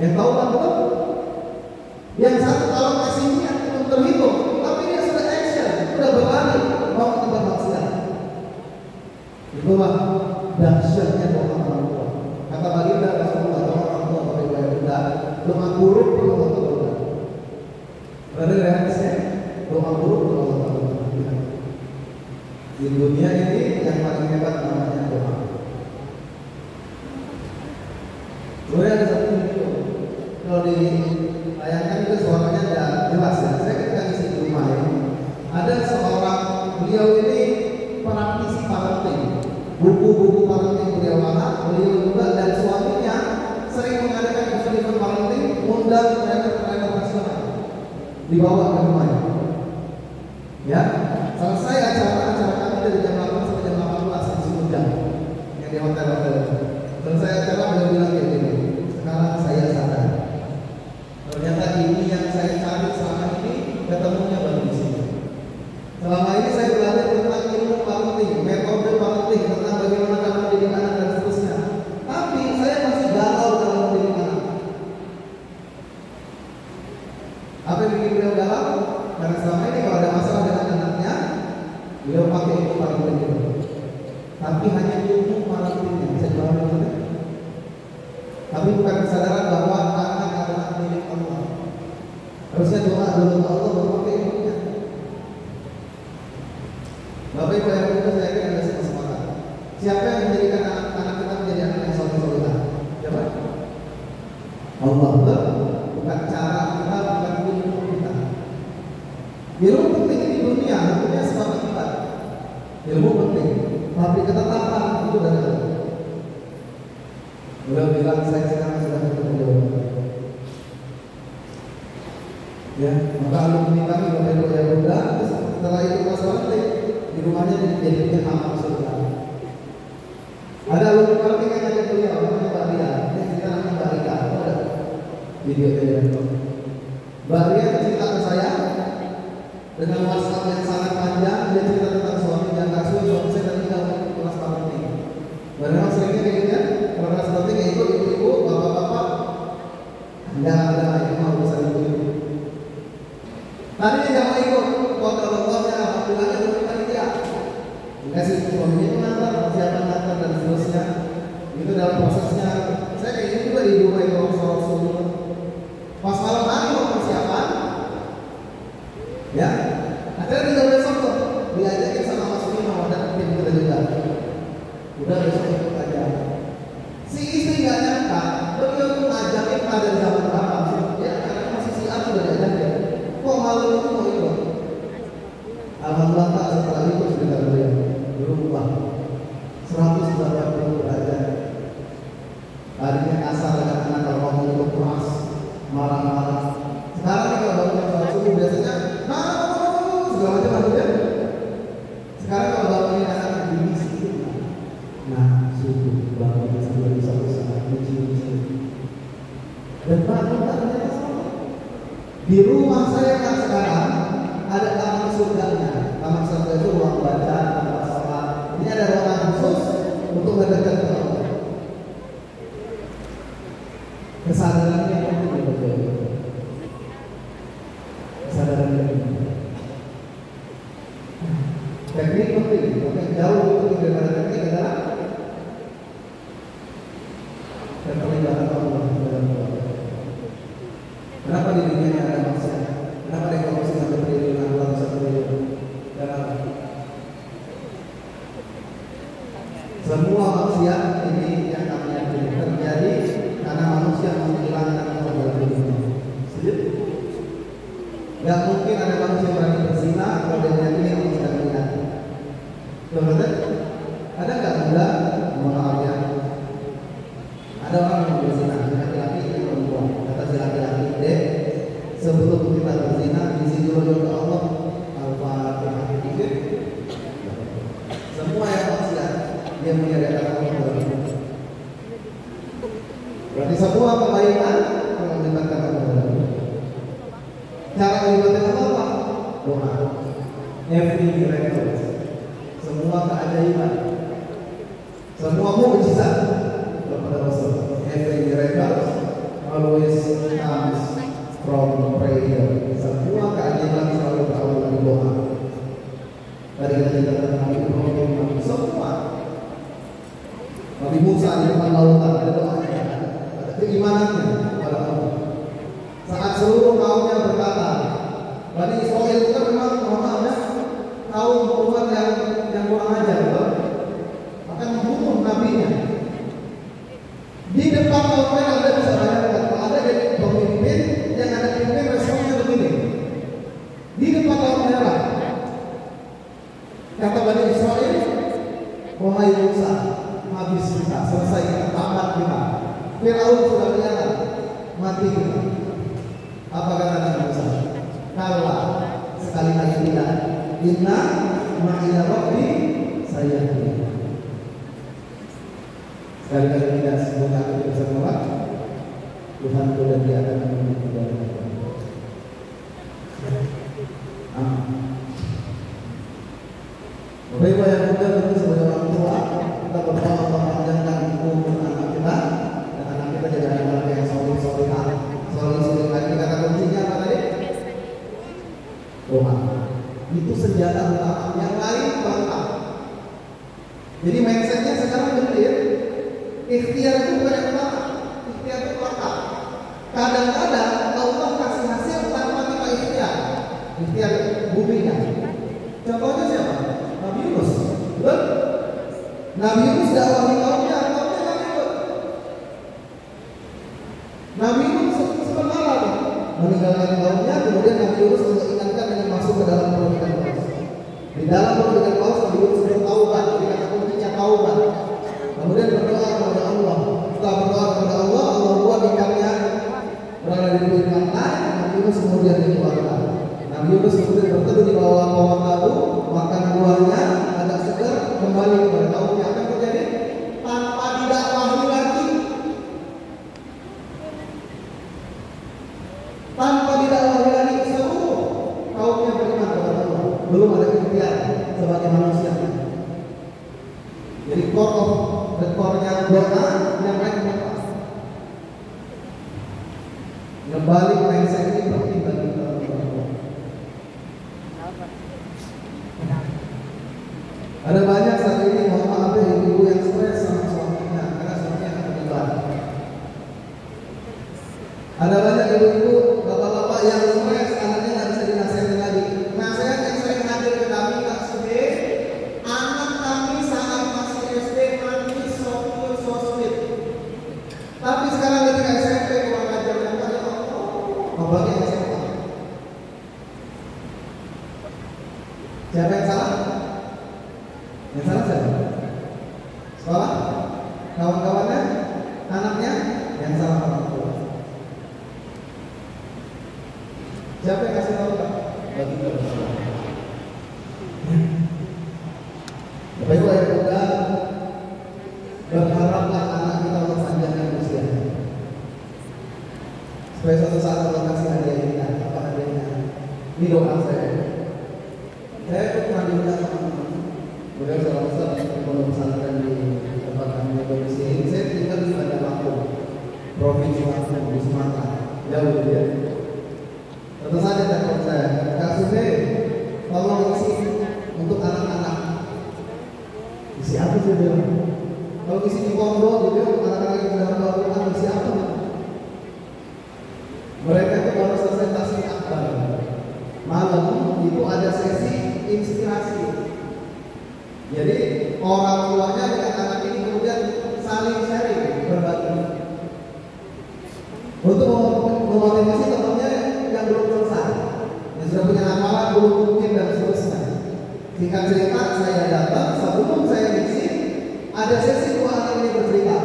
Yang tahu kan betul? Yang satu kalau kasihnya belum terhitung, tapi dia sudah action, sudah berlari mau kita maksiat. Itulah dahsyatnya doa orang tua. Kata baginda Rasulullah, doa orang tua pada ibadah bunda, doa buruk doa orang tua. Berada realisnya, doa buruk doa orang tua. Di dunia ini yang paling hebat namanya doa. Kemudian ada satu video, kalau ditayangkan itu suaranya tidak jelas ya. Saya ketika ngisi di rumah ini, ada seorang, beliau ini praktisi parenting, buku-buku parenting beliau juga, dan suaminya sering mengadakan event parenting, undang trainer nasional, dibawa ke rumahnya. Ya, selesai acara kami dari jam 8 sampai jam 18 di Sumedang, yang di hotel-hotel. Selesai acara beliau bilang kayak gini, sekarang saya sadar, ternyata ini yang saya cari selama ini, ketemunya baru di sini. Selama ini saya belajar tentang ilmu parenting, metode parenting, tentang bagaimana cara mendidik anak dan seterusnya. Tapi saya masih galau dalam mendidik anak. Apa yang bikin beliau galau? Karena selama ini kalau ada masalah dengan anaknya, beliau pakai ilmu parenting itu. Tapi hanya ilmu parentingnya, bisa dipahami maksudnya? Tapi bukan kesadaran bahwa anak adalah milik Allah. Harusnya doa dulu ke Allah baru pakai ilmunya. Bapak Ibu yang muda, saya yakin ada semua semangat. Siapa yang menjadikan anak-anak kita menjadi anak yang soleh-soleh? Siapa? Allah. Bukan cara kita, bukan ilmu kita. Ilmu penting di dunia, tentunya sebab akibat. Ilmu penting, tapi ketetapan itu dari Allah. Beliau bilang saya sekarang sudah ketemu jawaban. Ya, maka alumni kami Bapak Ibu yang muda, setelah itu kelas parenting di rumahnya dijadikan amal surga. Ada alumni parenting yang ada beliau, namanya Mbak Ria, yang kita namanya Mbak Rika. Ada videonya. Mbak Ria cerita ke saya dengan WhatsApp yang sangat panjang. Dia cerita tentang suaminya kasus, suami saya tadi tidak kelas 4 Udah besok ikut aja. Si istri nggak nyangka, beliau tuh ngajakin pada zaman berapa sih? Ya karena masih siar sudah diajakin. Kok malam itu mau ikut? Alhamdulillah tak setelah itu sudah beliau berubah 180 derajat. Tadinya kasar dengan anak kalau ngomong itu keras, marah-marah. Sekarang nih kalau bangun sholat subuh biasanya, segala macam ada ya. Sekarang kalau bangunin anak begini sedikit, subuh bangun sambil bisa puji. Dan bangun ternyata sama. Di rumah saya kan sekarang ada taman surganya. Taman surga itu ruang baca, tempat sholat. Ini ada ruangan khusus untuk mendekat ke Allah. Kesadarannya penting betul. Kesadarannya penting. Teknik penting, tapi jauh lebih daripada teknik adalah keterlibatan Allah dalam keluarga. Kenapa di dunia ini ada maksiat? Kenapa ada korupsi sampai triliunan, ratusan triliun? Karena semua maksiat ini yang kami yakini terjadi karena manusia menghilangkan Allah dalam hidupnya. Setuju? Gak mungkin ada manusia berani berzina kalau dia yakini Allah sedang melihat. Betul? Ada nggak benda? Mohon maaf ya. Ada orang yang berzina, laki-laki dan perempuan. Kata si laki-laki, dek, sebelum kita berzina, izin dulu ke Allah. Al-Fatihah. Semua yang maksiat dia menyediakan Allah dalam hidup. Berarti semua kebaikan melibatkan Allah dalam hidup. Cara melibatkan Allah apa? Doa. Every miracle. Semua keajaiban, semua mukjizat kepada Rasul. Every miracle always comes from prayer. Semua keajaiban selalu berawal dari doa. Dari kita Nabi Ibrahim, semua. Nabi Musa di depan lautan ada doanya, ada keimanannya kepada Allah. Saat seluruh kaumnya berkata, Bani Israel itu memang kaum umat yang kurang ajar, akan membunuh nabinya. Di depan kaum mereka Anda bisa bayangkan, kalau ada jadi pemimpin yang ada pimpin responnya begini. Di depan kaum mereka, kata Bani Israel, wahai Musa, habis kita, selesai kita, tamat kita. Firaun sudah kelihatan, mati kita. Apa kata Nabi Musa? Kalah, sekali-kali tidak. Inna ma'ila rabbi sayahdi. Sekali-kali tidak semoga aku bersama Tuhan dan dia akan memenuhi kita. Bapak Ibu yang muda, tentu sebagai orang tua kita berdoa untuk memanjangkan umur anak kita dan anak kita jadi anak yang soleh lagi. Kata kuncinya apa tadi? Doa. Itu senjata utama, yang lain bantah. Jadi mindsetnya sekarang berbeda. Ikhtiar itu bukan yang utama, ikhtiar itu pelengkap. Kadang-kadang Allah kasih hasil tanpa kita ikhtiar. Ikhtiar buminya. Contohnya siapa? Nabi Yunus. Betul? Nabi Yunus dakwahi kaumnya nggak ikut. Nabi Yunus sebenarnya meninggalkan kaumnya, kemudian Nabi Yunus untuk ingatkan dengan masuk ke dalam perut ikan paus. Di dalam perut ikan paus Nabi Yunus bertaubat, dikata kuncinya taubat. Kemudian berdoa kepada Allah. Setelah berdoa kepada Allah, Allah buat ikannya berada di perut ikan lain. Nabi Yunus kemudian dikeluarkan. Nabi Yunus kemudian berteduh di bawah pohon batu, makan buahnya, agak segar, kembali kepada kaumnya. Apa yang terjadi? Tanpa didakwahi lagi. Tanpa didakwahi lagi, seluruh kaumnya beriman kepada Allah. Belum ada ikhtiar sebagai manusia. Jadi core-nya doa yang lain berdoa. Kembali mindset ini penting bagi kita. Ada banyak saat ini, mohon maaf ya, ibu yang stres sama suaminya karena suaminya akan terlibat. Ada banyak ibu-ibu, bapak-bapak yang stres, anaknya nggak bisa dinasihati lagi. Nasihat yang sering hadir ke kami, Kak Sude, anak kami saat masih SD sekolah, kawan-kawannya, anaknya, yang salah orang tua. Siapa yang kasih tahu Pak? Bagi kita. Bapak Ibu yang muda, berharaplah anak kita untuk panjangkan usia, supaya suatu saat Allah kasih hadiah kita. Apa hadiahnya? Ini doa saya. Saya itu pernah diundang teman-teman. Beliau salah satu pondok pesantren di tempat kami berdomisili. Saya tinggal di Bandar Lampung, Provinsi Lampung di Sumatera. Jauh ya. Tentu saja telepon saya, Kak Sude, tolong isi untuk anak-anak. Isi apa sih dia? Kalau isi di pondok, gitu, anak-anak yang sudah melakukan isi apa? Mereka itu baru selesai tasbih akbar. Malam itu ada sesi inspirasi. Jadi orang tuanya dengan anak ini kemudian saling sharing, berbagi. Untuk memotivasi temannya yang belum selesai, yang sudah punya amalan belum mungkin dan seterusnya. Singkat cerita, saya datang sebelum saya ngisi, ada sesi dua anak ini bercerita.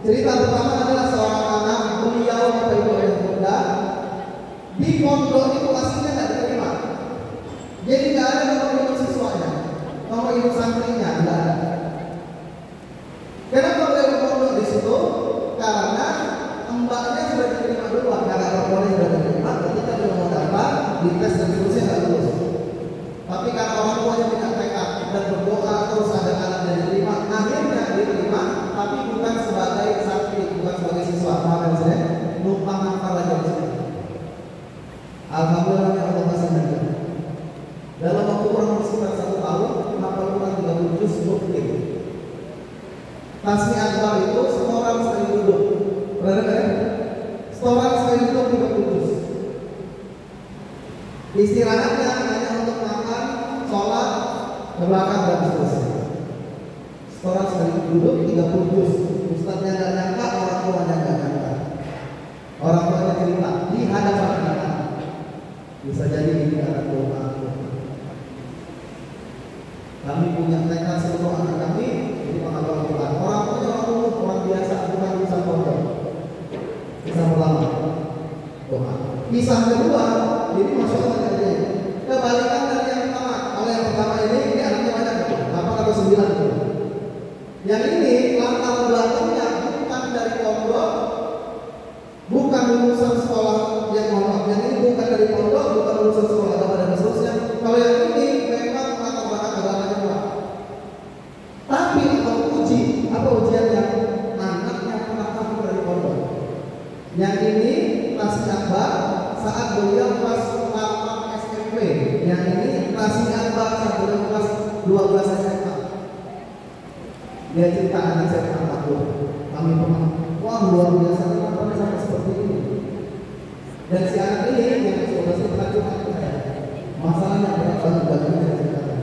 Cerita pertama adalah seorang anak, beliau Bapak Ibu yang muda di pondok itu aslinya tidak diterima. Jadi nggak ada nomor induk siswanya, nomor induk santrinya nggak ada. Kenapa beliau pondok di situ? Karena mbaknya sudah diterima duluan, kakak perempuannya sudah diterima. Ketika dia mau daftar, dites dan seterusnya nggak lulus. Tapi karena orang tuanya tidak tekad dan berdoa terus ada anaknya diterima, akhirnya diterima, tapi bukan sebagai santri, bukan sebagai siswa. Paham saya? Numpang hafal aja di sini. Alhamdulillah ya Allah masih ada. Dalam waktu kurang lebih sekitar 1 tahun, hafal Quran 30 juz mungkin. Tasmi akbar itu setoran sekali duduk. Pernah dengar ya? Setoran sekali duduk 30 juz. Istirahatnya hanya untuk makan, sholat, ke belakang dan seterusnya. Setoran sekali duduk 30 juz. Ustadznya nggak nyangka, orang tuanya nggak nyangka. Orang tuanya cerita di hadapan anak. Bisa jadi ini anak doa. Kami punya tekad seluruh anak kami jadi penghafal Quran. Orang tuanya orang umum, orang biasa, bukan bisa pondok. Kisah pertama, doa. Kisah kedua, ini masuk aja. Kebalikan dari yang pertama. Kalau yang pertama ini anaknya banyak betul. 8 atau 9 betul. Yang ini latar belakangnya bukan dari pondok, bukan lulusan sekolah yang mohon. Yang ini bukan dari pondok, bukan lulusan sekolah agama dan seterusnya. Kalau yang ini memang latar belakang agamanya kuat. Tapi kalau uji, apa ujiannya? Anaknya pernah kabur dari pondok. Yang ini tasmi akbar saat beliau kelas 8 SMP. Yang ini tasmi akbar saat beliau kelas 12 SMA. Dia cerita anak saya pernah kabur. Kami pernah, wah luar biasa, kenapa sampai seperti ini? Dan si anak ini yang sudah cerita cuma masalahnya berat banget bagi saya ceritakan.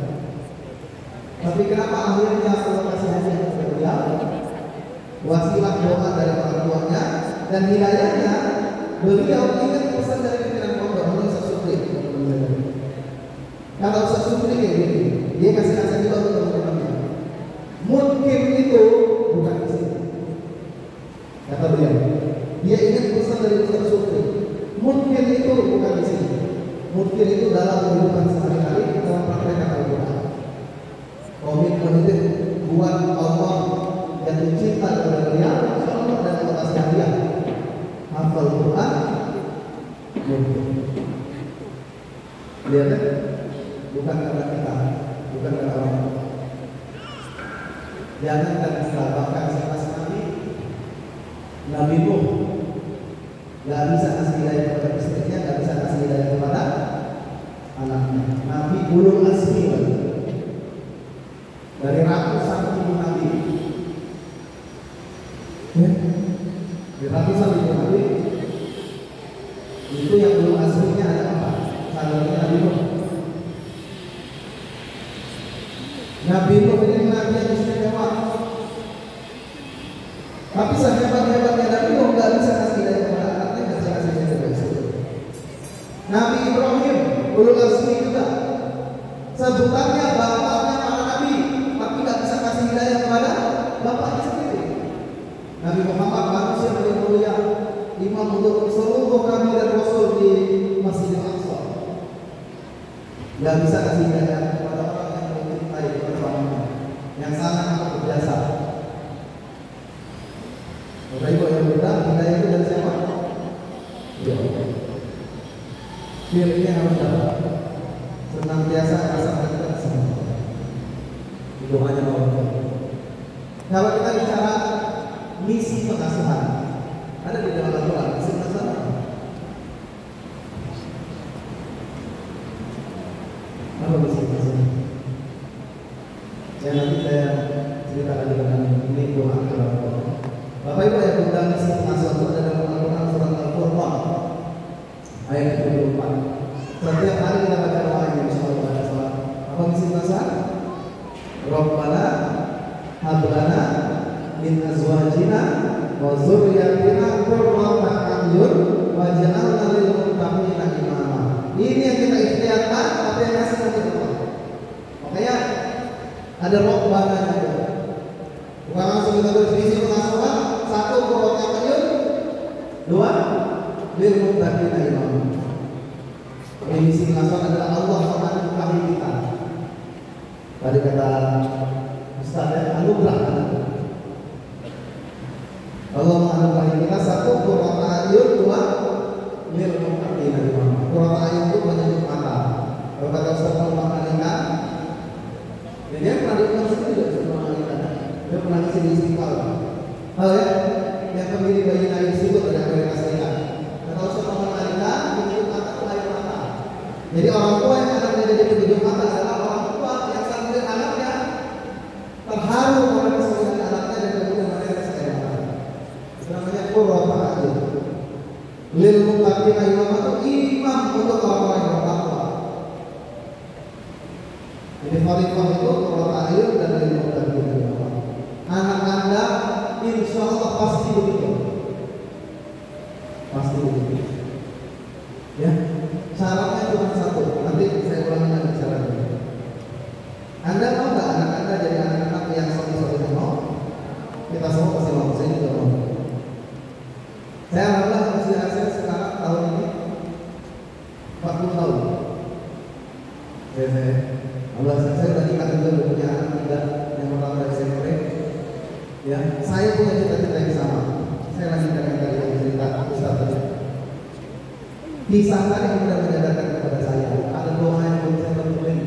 Tapi kenapa akhirnya Allah kasih hadiah kepada beliau? Wasilah doa dari orang tuanya dan hidayahnya, beliau ingat pesan dari pimpinan pondok Ustaz Supri. Kata Ustaz Supri ini, dia kasih nasihat juga untuk teman-temannya. Mungkin itu bukan di sini. Kata beliau, dia ingat pesan dari Ustaz Supri. Mungkin itu bukan di sini. Mungkin itu dalam kehidupan sehari-hari dalam praktek Al-Quran. Komitmen itu buat Allah yang cinta kepada beliau, Allah dan Allah kasih hadiah. Hafal Quran, lihat bukan karena kita, bukan karena orang. Jangan karena kita, bahkan sekelas Nabi Nuh gak bisa kasih hidayah kepada istrinya, gak bisa kasih hidayah kepada anaknya. Nabi ulul azmi dari ratusan ribu nabi. Di ratusan ribu nabi itu yang ulul azminya ada apa? Salahnya Nabi Nuh. Nabi Nuh ini nabi yang istimewa. Tapi sehebat-hebatnya Nabi Nuh gak bisa kasih hidayah kepada anaknya, gak bisa kasih hidayah kepada istrinya. Nabi Ibrahim ulul azmi juga. Sebutannya bapaknya para nabi, tapi gak bisa kasih hidayah kepada nggak bisa kasih hidayah kepada orang yang mencintai kepada orang yang sangat berjasa. Bapak Ibu yang berdoa, hidayah itu dari siapa? Ya. Pilihnya harus dapat. Senantiasa rasa dekat sama Allah. Itu hanya Allah. Kalau kita bicara misi pengasuhan, ada di dalam Al-Quran. Misi pengasuhan apa misi pengasuhan? Nanti saya ceritakan dengan ini doa Al-Quran. Bapak Ibu yang tentang misi pengasuhan itu ada dalam Al-Quran surat Al-Furqan ayat 24. Setiap hari kita baca doa ini insyaallah pada salat. Apa misi pengasuhan? Rabbana hab lana min azwajina wa dzurriyyatina qurrata a'yun waj'alna lil muttaqina imama. Ini yang kita ikhtiarkan, tapi yang kasih nanti Allah. Makanya ada Rabbana juga. Bukan langsung kita tulis misi pengasuhan. Satu, qurrata a'yun. Dua, lil muttaqina imama. Misi pengasuhan adalah Allah menganugerahkan kita. Tadi kata Ustaz ya, anugerah. Allah menganugerahkan kita. Satu, qurrata a'yun. Dua, lil muttaqina imama. Qurrata a'yun itu penyejuk mata. Kalau kata Ustaz Al-Malika, dia pernah diulang sendiri juga Ustaz Malika. Dia pernah ngisi di Istiqlal. Hal ya, yang pendiri bayi Nabi Institut ada Amerika Serikat. Kata Ustaz Malika, penyejuk mata itu air mata. Jadi orang tua yang anaknya jadi penyejuk mata adalah orang tua yang saat melihat anaknya terharu karena kesulitan anaknya dan kemudian mereka sayang mata. Itu namanya qurrata a'yun. Lil muttaqina imama itu imam untuk orang-orang yang bertakwa. Jadi khalifah itu qurrata a'yun dan lil muttaqina imama. Anak Anda insya Allah pasti begitu. Pasti begitu. Ya. Syaratnya cuma satu. Nanti saya ulangi lagi syaratnya. Anda mau nggak anak Anda jadi anak-anak yang soleh-soleh mau? Kita semua pasti mau. Saya juga mau. Saya alhamdulillah usia saya sekarang tahun ini 40 tahun. Allah saya sudah nikah juga, punya anak tiga, yang pertama dari SMP. Ya, saya punya cita-cita yang sama. Saya lanjutkan yang tadi yang cerita Ustaz tadi. Kisah tadi yang sudah menyadarkan kepada saya. Ada doa yang belum saya tentuin,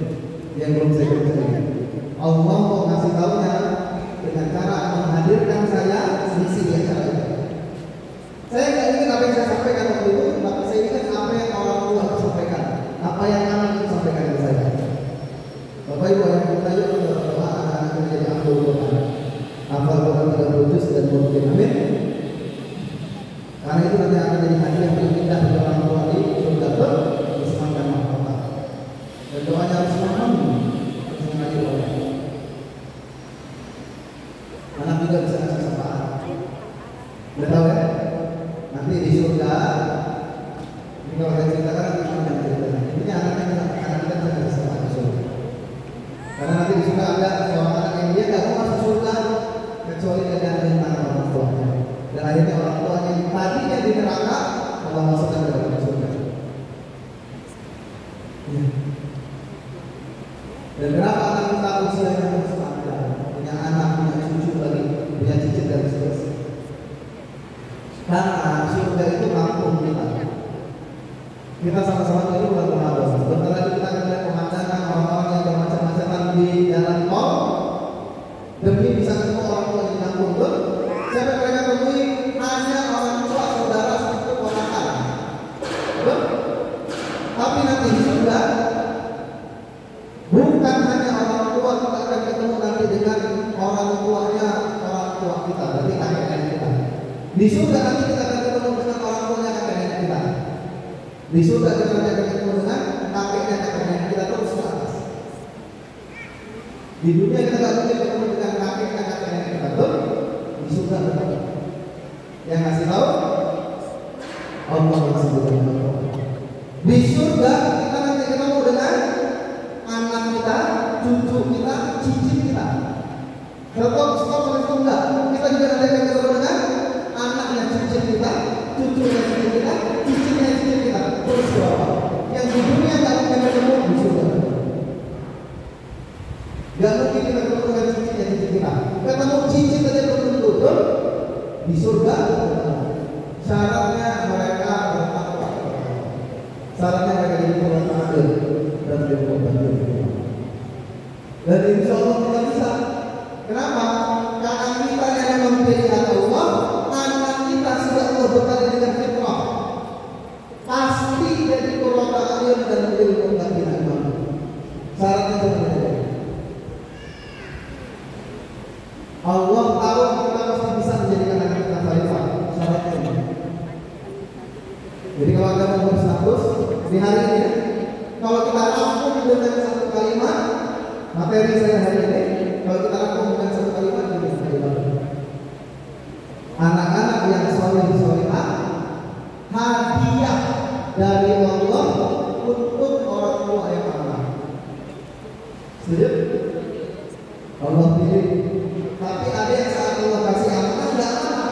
yang belum saya kerjain. Allah mau ngasih tahunya dengan cara menghadirkan saya misi di acara itu. Saya nggak ingin apa yang saya sampaikan waktu itu, tapi saya ingin apa yang orang tua sampaikan, apa yang anak itu sampaikan ke saya. Bapak Ibu yang kita yuk berdoa anak-anak menjadi ahli Quran, hafal Quran 30 juz dan mungkin amin. Karena itu nanti akan jadi hadiah yang indah bagi orang tua di surga bersemangat mahkota. Dan doanya harus paham, harus mengaji Allah. Anak juga bisa kasih syafaat. Udah tahu ya? Nanti di surga, ini kalau saya ceritakan nanti panjang ceritanya. Ini anak kita bisa kasih syafaat di surga. Karena nanti di surga ada seorang anak yang dia nggak mau masuk surga kecuali dia dengan orang tuanya. Dan akhirnya orang tuanya yang tadinya di neraka Allah masukkan ke dalam surga. Ya. Dan berapa anak kita usianya harus panjang, punya anak, punya cucu lagi, punya cicit dan seterusnya. Karena surga itu kampung kita. Kita sama-sama ini bulan Ramadan. Sebentar lagi kita akan lihat pemandangan orang-orang yang bermacam-macaman di jalan tol demi bisa ketemu orang tua di kampung itu. Siapa mereka temui? Hanya orang tua, saudara, sepupu, ponakan. Tapi nanti di surga bukan hanya orang tua, kita akan ketemu nanti dengan orang tuanya orang tua kita, berarti kakek nenek kita. Di surga nanti kita akan ketemu dengan orang tuanya kakek nenek kita. Di surga kita akan ketemu dengan kakek dan kakek nenek kita terus ke atas. Di dunia kita nggak mungkin ketemu dengan kakek dan kakek nenek kita terus. Di surga betul. Yang ngasih tahu Allah Subhanahu wa taala. Di surga kita nanti ketemu dengan anak kita, cucu kita, cicit kita. Stop itu enggak. Kita juga nanti akan ketemu dengan anaknya cicit kita, cucunya cicit kita, cicitnya cicit kita. Terus berapa? Yang di dunia nggak mungkin ketemu di surga. di surga. Syaratnya mereka bertakwa. Syaratnya mereka jadi orang adil dan berkorban. Dan insya Allah kita bisa. Kenapa? Karena kita yang memilih Allah, anak kita sudah Allah berkali dengan fitrah. Pasti jadi orang adil dan berkorban tidak mampu. Syaratnya berbeda. Allah tahu kita pasti bisa menjadikan anak kita khalifah. Syaratnya ini. Jadi kalau Anda mau berstatus di hari ini, kalau kita rangkum dengan satu kalimat materi saya hari ini, kalau kita rangkum dengan satu kalimat ini, anak-anak yang soleh-solehah, hadiah dari Allah untuk orang tua yang amanah. Setuju? Allah pilih. Tapi ada yang saat Allah kasih amanah tidak amanah.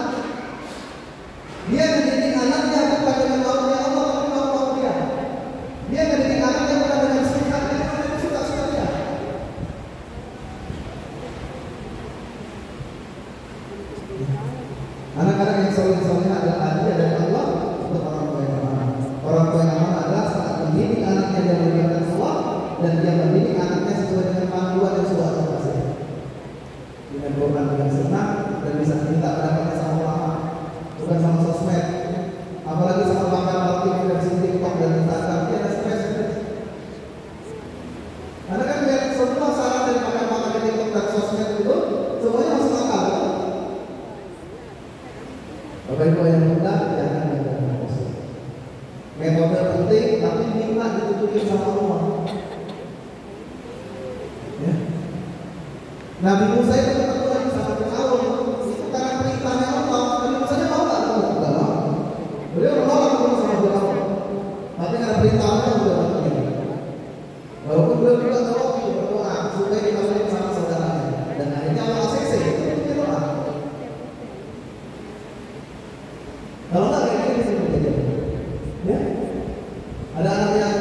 Dia mendidik anaknya bukan dengan maunya Allah, tapi mau dia. Dia mendidik anaknya bukan dengan sifatnya, tapi dengan suka-suka dia. Anak-anak yang soleh-soleh adalah hadiah dari Allah untuk orang tua yang amanah. Orang tua yang amanah adalah saat mendidik anaknya yang melibatkan Allah, dan dia mendidik anaknya sesuai dengan panduan yang sudah Allah kasih. Dengan Quran dengan senang dan bisa minta pendapatnya sama ulama, bukan sama sosmed, apalagi sama bakal bakti dan TikTok dan Instagram. Dia ada stres. Karena kan semua saran dari pakar-pakar di TikTok dan sosmed itu semuanya masuk akal. Bapak Ibu yang muda, jangan menggunakan musuh. Metode penting, tapi minta ditunjukin sama Allah. Ya. Nabi Musa itu ketemu lagi sama Firaun. Itu karena perintahnya Allah. Nabi Musa nya mau nggak? Nggak mau. Beliau menolak ketemu sama Firaun. Tapi karena perintahnya udah mati. Walaupun beliau bilang kalau itu berdoa supaya dikawin sama saudaranya. Dan akhirnya Allah ACC itu berdoa. Kalau nggak kayak gini bisa terjadi. Ya. Ada anak yang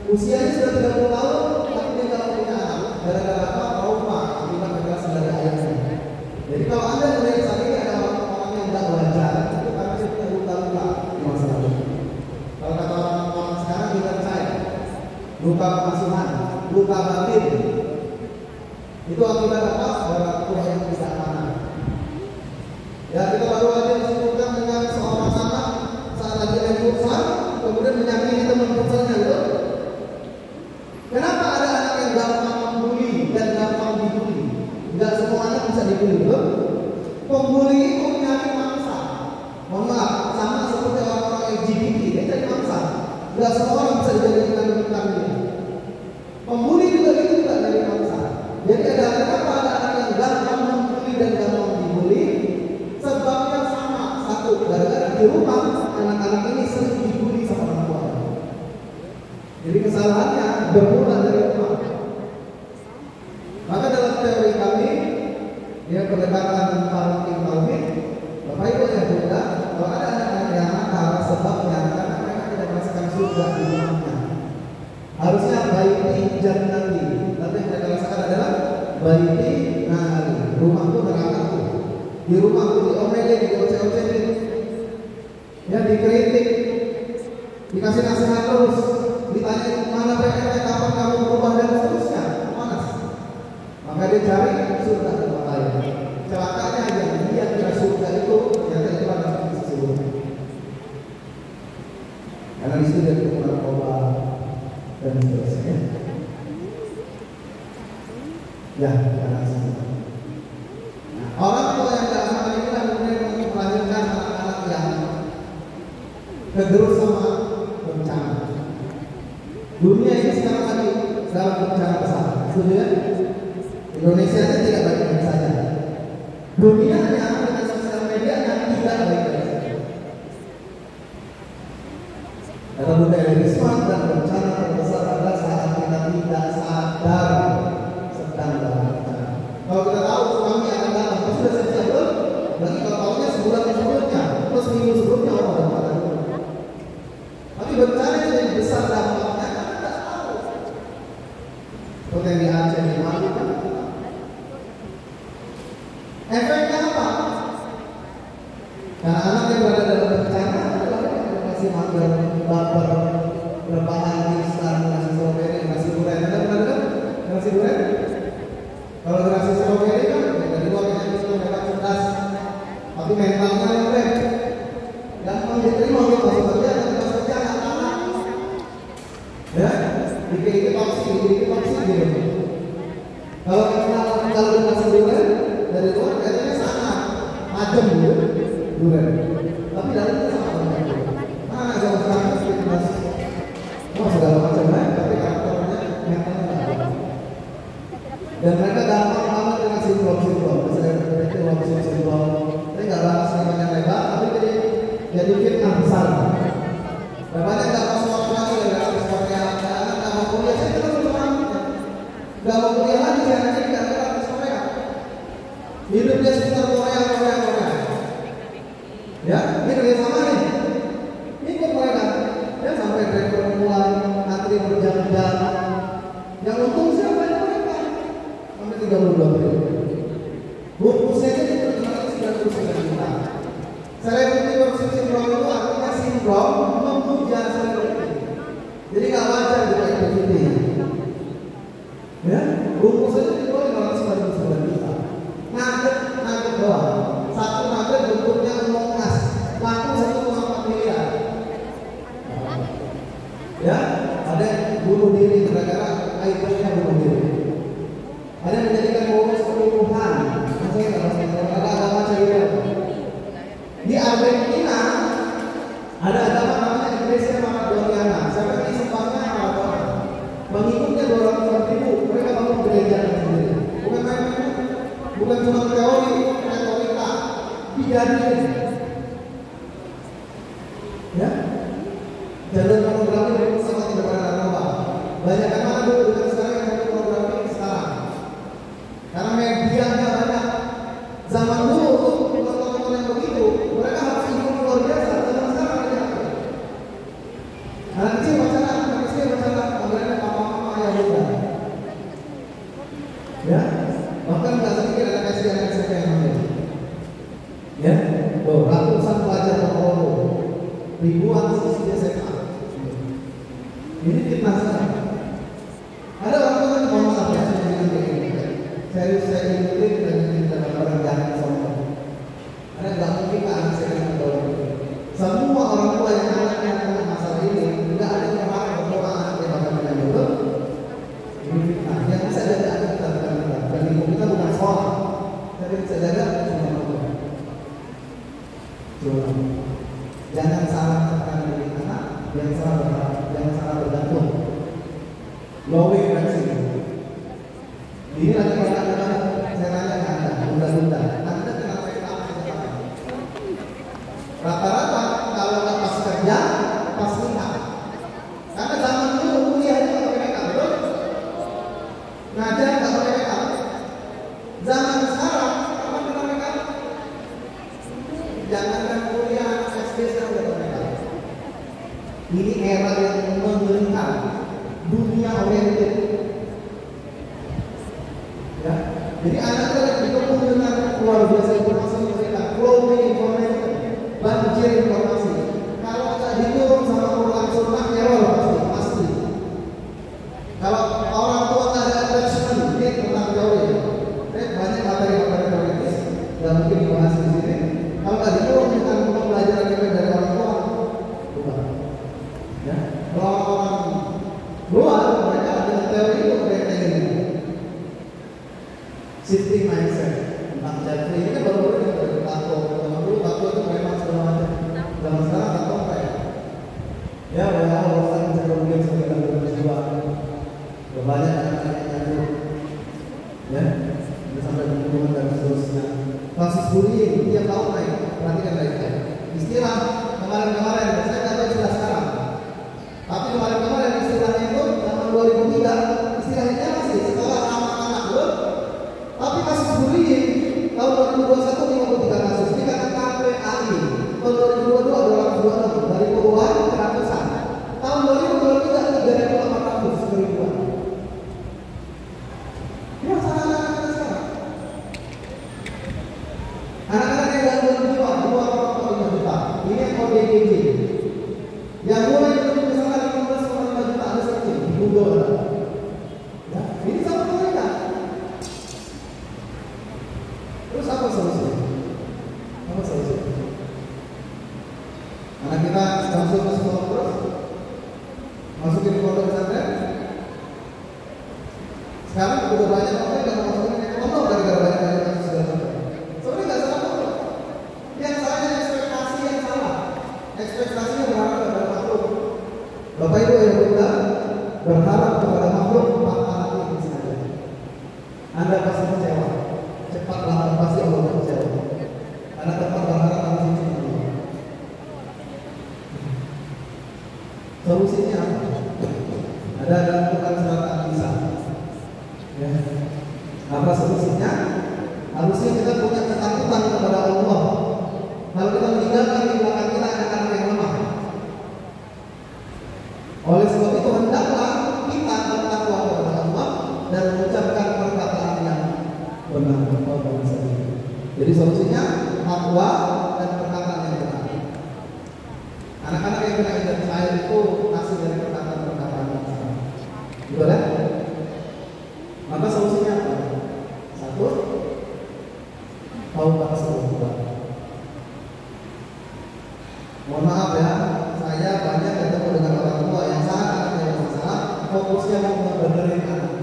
usianya sudah 30 tahun, tapi dia nggak punya anak. Gara-gara apa? Trauma akibat kekerasan dari ayahnya. Jadi kalau Anda melihat saat ini ada orang-orang yang tidak wajar, itu karena dia punya luka-luka di masa lalu. Kalau kata orang-orang sekarang kita percaya, luka pengasuhan, luka batin, itu akibat apa? Orang tua yang tidak amanah. Ya, kita baru aja disebutkan dengan seorang anak saat lagi main futsal, kemudian menyakiti teman futsalnya itu. Kenapa ada anak yang gampang membuli dan gampang dibuli? Tidak semua anak bisa dibuli, betul? Pembuli itu mencari mangsa. Mohon maaf, sama seperti orang-orang LGBT, dia cari mangsa. Tidak semua orang bisa dijadikan rekan dia. Pembuli juga itu juga dari mangsa. Jadi ada kenapa ada anak yang gampang membuli dan gampang dibuli? Sebabnya sama. Satu, gara-gara di rumah anak-anak ini sering dibuli sama orang tua. Jadi kesalahannya bermula dari rumah. Maka dalam teori kami, dia pendekatan parenting tauhid, Bapak Ibu yang muda, kalau ada anak-anak yang nakal, sebabnya karena mereka tidak merasakan surga di rumahnya. Harusnya baiti jannati, tapi yang mereka rasakan adalah baiti nari. Rumahku nerakaku. Di rumahku diomelin, dioceh-ocehin, ya dikritik, dikasih nasihat terus, ditanya mana PR-nya, kapan kamu berubah dan seterusnya, panas. Maka dia cari surga di tempat lain. Celakanya yang dia kira surga itu ternyata itu adalah sesungguhnya. Karena di situ dia ketemu narkoba dan seterusnya. Ya, karena seterusnya. Orang tua yang tidak sama ini kan kemudian melahirkan anak-anak yang kegerus sama bencana. Dunia ini sekarang lagi dalam bencana besar. Setuju ya? Indonesia itu tidak baik-baik saja. Dunianya dengan sosial media yang tidak baik-baik saja. Dalam budaya Islam dan bencana terbesar adalah saat kita tidak sadar sedang dalam bencana. Kalau kita tahu tsunami akan datang, itu sudah siap belum? Berarti kalau tahunya sebulan sebelumnya, atau seminggu sebelumnya orang sudah pada dulu. Tapi bencana itu yang besar dampaknya kan tidak tahu. Seperti yang di Aceh, di Maluku kan. Efeknya apa? Karena anak yang berada dalam bencana masih mager, baper, rebahan, instan, nasi stroberi, nasi durian, nasi durian. Kalau nasi stroberi kan dari luar itu mereka cerdas, tapi mentalnya lembek. Gampang diterima gitu masuk kerja, tapi pas kerja nggak tahan. Ya, dikit-dikit toksik gitu. Kalau nasi durian dari luar katanya sangat adem gitu, durian. Tapi dalamnya sangat lembek. Mana zaman sekarang segala macam tapi karakternya mentalnya. Dan mereka gampang banget dengan sindrom. Misalnya itu sindrom. Saya nggak bahas banyak lebar, tapi jadi fitnah besar. Banyak nggak masuk waktu lagi dari Korea, nggak mau kuliah. Saya terus nggak mau kuliah lagi. Saya nanti nggak ke Korea. Hidup dia sekitar Korea. Ya, ini kerja sama nih. Ikut mereka. Ya sampai rekor mulai antri berjam-jam. Yang untung siapa yang mereka? Sampai 32 triliun. Bungkusnya itu 399 juta. Selebriti versus sindrom itu artinya sindrom memuja selebriti. Jadi nggak wajar juga itu. Ya, bungkusnya itu dijual 599 juta. Nugget doang. Satu nugget bentuknya emas, laku 1,4 miliar. Ya, ada yang bunuh diri gara-gara idolnya bunuh diri. Ada yang menjadikan bonus pembunuhan. Ada agama cewek. Di Argentina ada agama namanya Iglesia Maradoniana. Siapa ini simpangnya Maradona? Pengikutnya 200.000. Mereka bangun gereja sendiri. Bukan main-main, bukan cuma teori, retorika, dijadiin. Ya, jalur pornografi itu sama tidak pernah narkoba. Banyak kan mana dulu dengan sekarang yang jalur pornografi sekarang. Karena medianya banyak. Zaman dulu teman-teman yang begitu, mereka harus ikut luar biasa. Zaman sekarang banyak. Anak kecil pacaran, kemudian papa-mama ayah bunda. Ya, bahkan nggak sedikit ada SD yang hamil. Ya, ratusan pelajar terpolu, ribuan siswa SMA. Ini fitnah sekarang. Ada orang yang mau maaf ya, serius saya ikutin dan dalam perendahan sama. Ada nggak mungkin anak saya yang tahu. Semua orang tua yang anaknya kena masalah ini, tidak ada yang berhak berdoa anaknya bakal menyambut. Ini fitnah. Yang bisa jaga anak kita dan ibu kita bukan sekolah, tapi bisa jaga semua orang tua. Jangan salah tekan diri anak, jangan salah bergantung. Lowing prinsip. Ini lagi kadang-kadang saya nanya ke Anda, Anda kenapa yang rata-rata kalau nggak pas kerja, pas nikah. Karena zaman dulu kuliah itu nggak pakai makeup, betul? Ngajar nggak pakai makeup. Zaman sekarang apa pakai makeup? Jangankan kuliah, SD sekarang udah pakai makeup. Ini era yang menggelinding, dunia oriented. Ya, jadi anak kita dikepung dengan luar biasa informasi mereka, flowing information, banjir informasi. Kalau kita dikurung sama Quran Sunnah, error pasti. Kalau orang tua nggak ada attachment, ini tentang teori. Banyak materi teoritis, nggak mungkin dibahas di sini. Kalau nggak dikurung dengan pembelajaran kita dari orang tua, bukan. Ya, kalau orang luar mereka dengan teori itu mereka ini. Shifting mindset tentang Jeffrey ini kan baru-baru ini dari tato. Zaman dulu tato itu memang segala macam. Zaman sekarang tato apa ya? Ya, WHO bisa kemudian sekitar 2002. Banyak anak-anak yang dulu. Ya, bisa sampai berhubungan dan seterusnya. Kasus bullying tiap tahun naik. Perhatikan baik-baik. Istilah kemarin-kemarin, saya nggak tahu istilah sekarang. Tapi kemarin-kemarin istilahnya itu zaman 2003 istilahnya masih sekolah anak-anak loh. Tapi kasus bullying tahun 2021 53 kasus. Ini kata KPAI. Tahun 2022 226 dari puluhan ke ratusan. Tahun 2023 3.800 ribuan. Ini masalah anak-anak sekarang. Anak-anak yang gangguan jiwa, 2,5 PDG yang mulai dari misalnya 15,5 juta ada searching di Google. Ya, ini sama mereka. Terus apa solusinya? Apa solusinya? Karena kita masuk ke sekolah terus, masukin pondok pesantren. Sekarang udah banyak orang yang masukin ekonomi gara-gara banyak kasus segala macam. Sebenarnya nggak salah kok. Yang salahnya ekspektasi yang salah. Ekspektasinya berharap kepada makhluk. Bapak Ibu yang muda berharap kepada makhluk 4 anak ini saja. Anda pasti kecewa. Cepat lambat pasti Allah kecewa. Karena tempat berharap harus dicintai. Solusinya apa? Ada dalam Quran surat An-Nisa. Ya. Apa solusinya? Harusnya kita punya ketakutan kepada Allah. Kalau kita meninggalkan di belakang kita ada anak yang lemah. Oleh sebab itu hendaklah kita bertakwa kepada Allah dan mengucapkan perkataan yang benar. Jadi solusinya takwa dan perkataan yang benar. Anak-anak yang kena identifier itu hasil dari perkataan-perkataan yang salah. Betul ya? Maka solusinya apa? Satu, taubat seluruh. Mohon maaf ya, saya banyak ketemu dengan orang tua yang saat anaknya ada masalah, fokusnya mau benerin anak.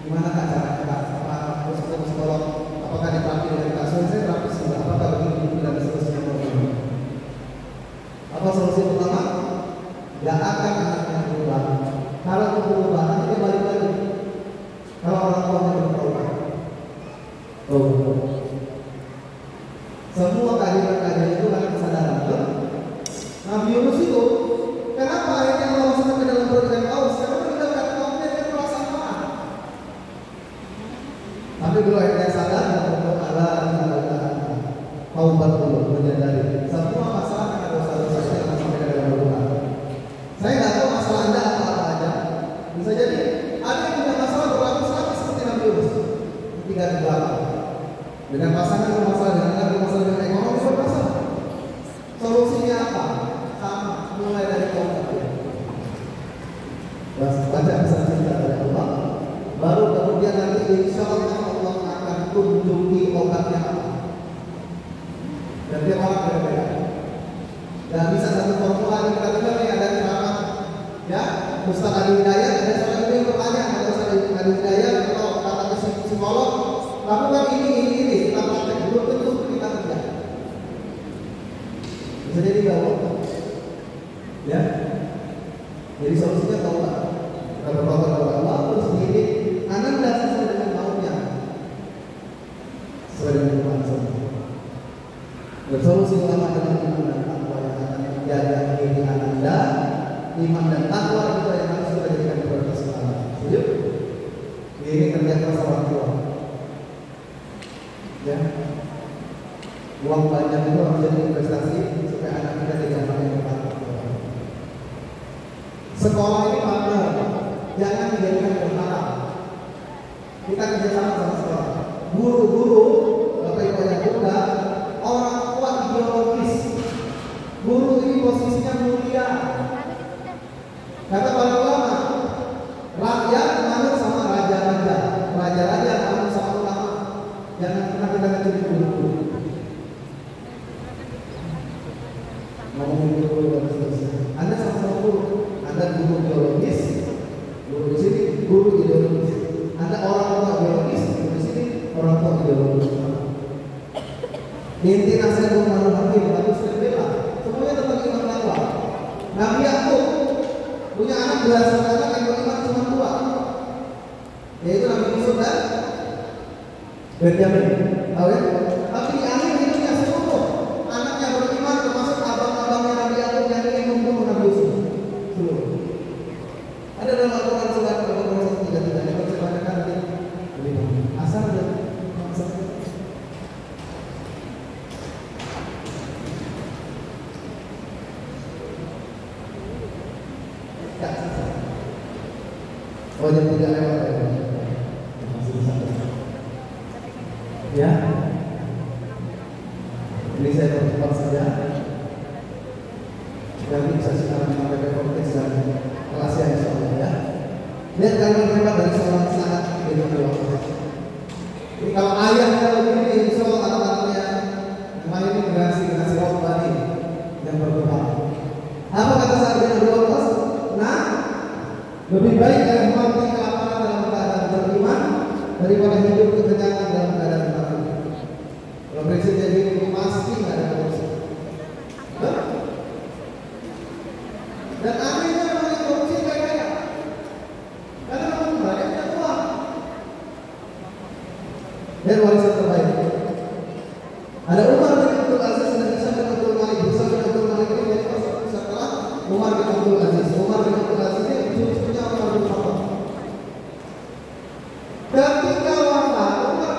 Gimana kan caranya kak? Apa harus ketemu psikolog? Apakah diterapi dari kasus? Saya terapi sudah. Apakah begini dan seterusnya? Apa solusi pertama? Gak akan anaknya berubah. Kalau berubah, nanti dia balik lagi. Kalau orang tuanya berubah, semua keadilan itu kan kesadaran. Nabi Yunus itu, kenapa akhirnya Allah masukkan ke dalam perut ikan paus? Karena beliau tidak komplain dan perasaan marah. Tapi beliau akhirnya sadar dan berdoa taubat dulu, menyadari semua masalah karena dosa-dosa yang sampai ke dalam doa. Saya nggak tahu masalah Anda apa aja. Bisa jadi ada yang punya masalah berlapis-lapis seperti Nabi Yunus. Ketika di belakang dengan pasangan bermasalah, dengan anak bermasalah, dengan ekonomi bermasalah. Solusinya apa? Sama, mulai dari taubat. Baca pesan cinta dari Allah, baru kemudian nanti insya Allah Allah akan tunjuki obatnya apa. Dan dia orang berbeda. Dan bisa satu formula yang kita yang ada ceramah, ya, Ustaz Adi Hidayat, ada seorang ibu yang bertanya, ada Ustaz Adi Hidayat atau kata psikolog, lakukan ini, kita praktek dulu tentu kita kerja. Bisa jadi bahwa, ya, jadi solusinya taubat. Kita bertobat kepada Allah terus sendiri, ananda sesuai dengan maunya, sesuai dengan Tuhan sendiri. Solusi utama adalah iman dan takwa yang akan menjaga diri ananda. Iman dan takwa itu yang harus kita jadikan prioritas utama. Setuju? Ini kerja keras orang tua. Ya, uang banyak itu harus jadi investasi supaya anak kita jadi anak yang bertakwa. Sekolah ini partner, jangan dijadikan berharap. Kita kerjasama sama sekolah. Guru-guru, bapak ibu yang muda, orang tua ideologis. Guru ini posisinya mulia. Kata para ulama, rakyat manut sama raja-raja, raja-raja manut sama ulama. Jangan pernah kita kecil guru. Ngomongin guru dan seterusnya. Anda sama-sama guru. Anda guru biologis, guru di sini guru ideologis. Anda orang tua biologis, guru di sini orang tua ideologis. Inti nasihat Umar Hakim, Abu Sufyan, semuanya tentang iman takwa. Nabi Yakub punya anak belasan anak yang beriman cuma 2, yaitu Nabi Yusuf dan Benjamin. Tahu ya? Tapi di akhir hidupnya seluruh anaknya beriman, termasuk abang-abangnya Nabi Yakub yang ingin membunuh Nabi Yusuf. Seluruh. Ada dalam Al-Quran surat Al-Baqarah 133 yang bersebagian nanti. Asal dan oh jam 3 lewat ya. Masih bisa. Ya. Ini saya percepat saja. Jadi bisa sekarang sampai podcast dan kelas yang insyaallah ya. Lihat kalimat mereka dari seorang sangat gitu. Jadi kalau ayahnya begini, insyaallah anak-anaknya kemarin ini generasi khotbah yang berkembang. Apa kata Sa'ad bin Abi Waqqas? Nah, lebih baik kalian mati kelaparan dalam keadaan beriman daripada hidup kekenyangan dalam keadaan takut. Kalau prinsip jadi ini pasti nggak ada korupsi. Dan anehnya memang korupsi kaya. Karena memang mereka tidak uang. Dan warisan terbaik. Ada Umar bin Abdul Aziz dan Isa bin Abdul Malik. Isa bin Abdul Malik ini jadi setelah Umar bin Abdul Aziz. Umar bin Abdul Aziz ini cucunya Umar bin Khattab. Ketika wafat, Umar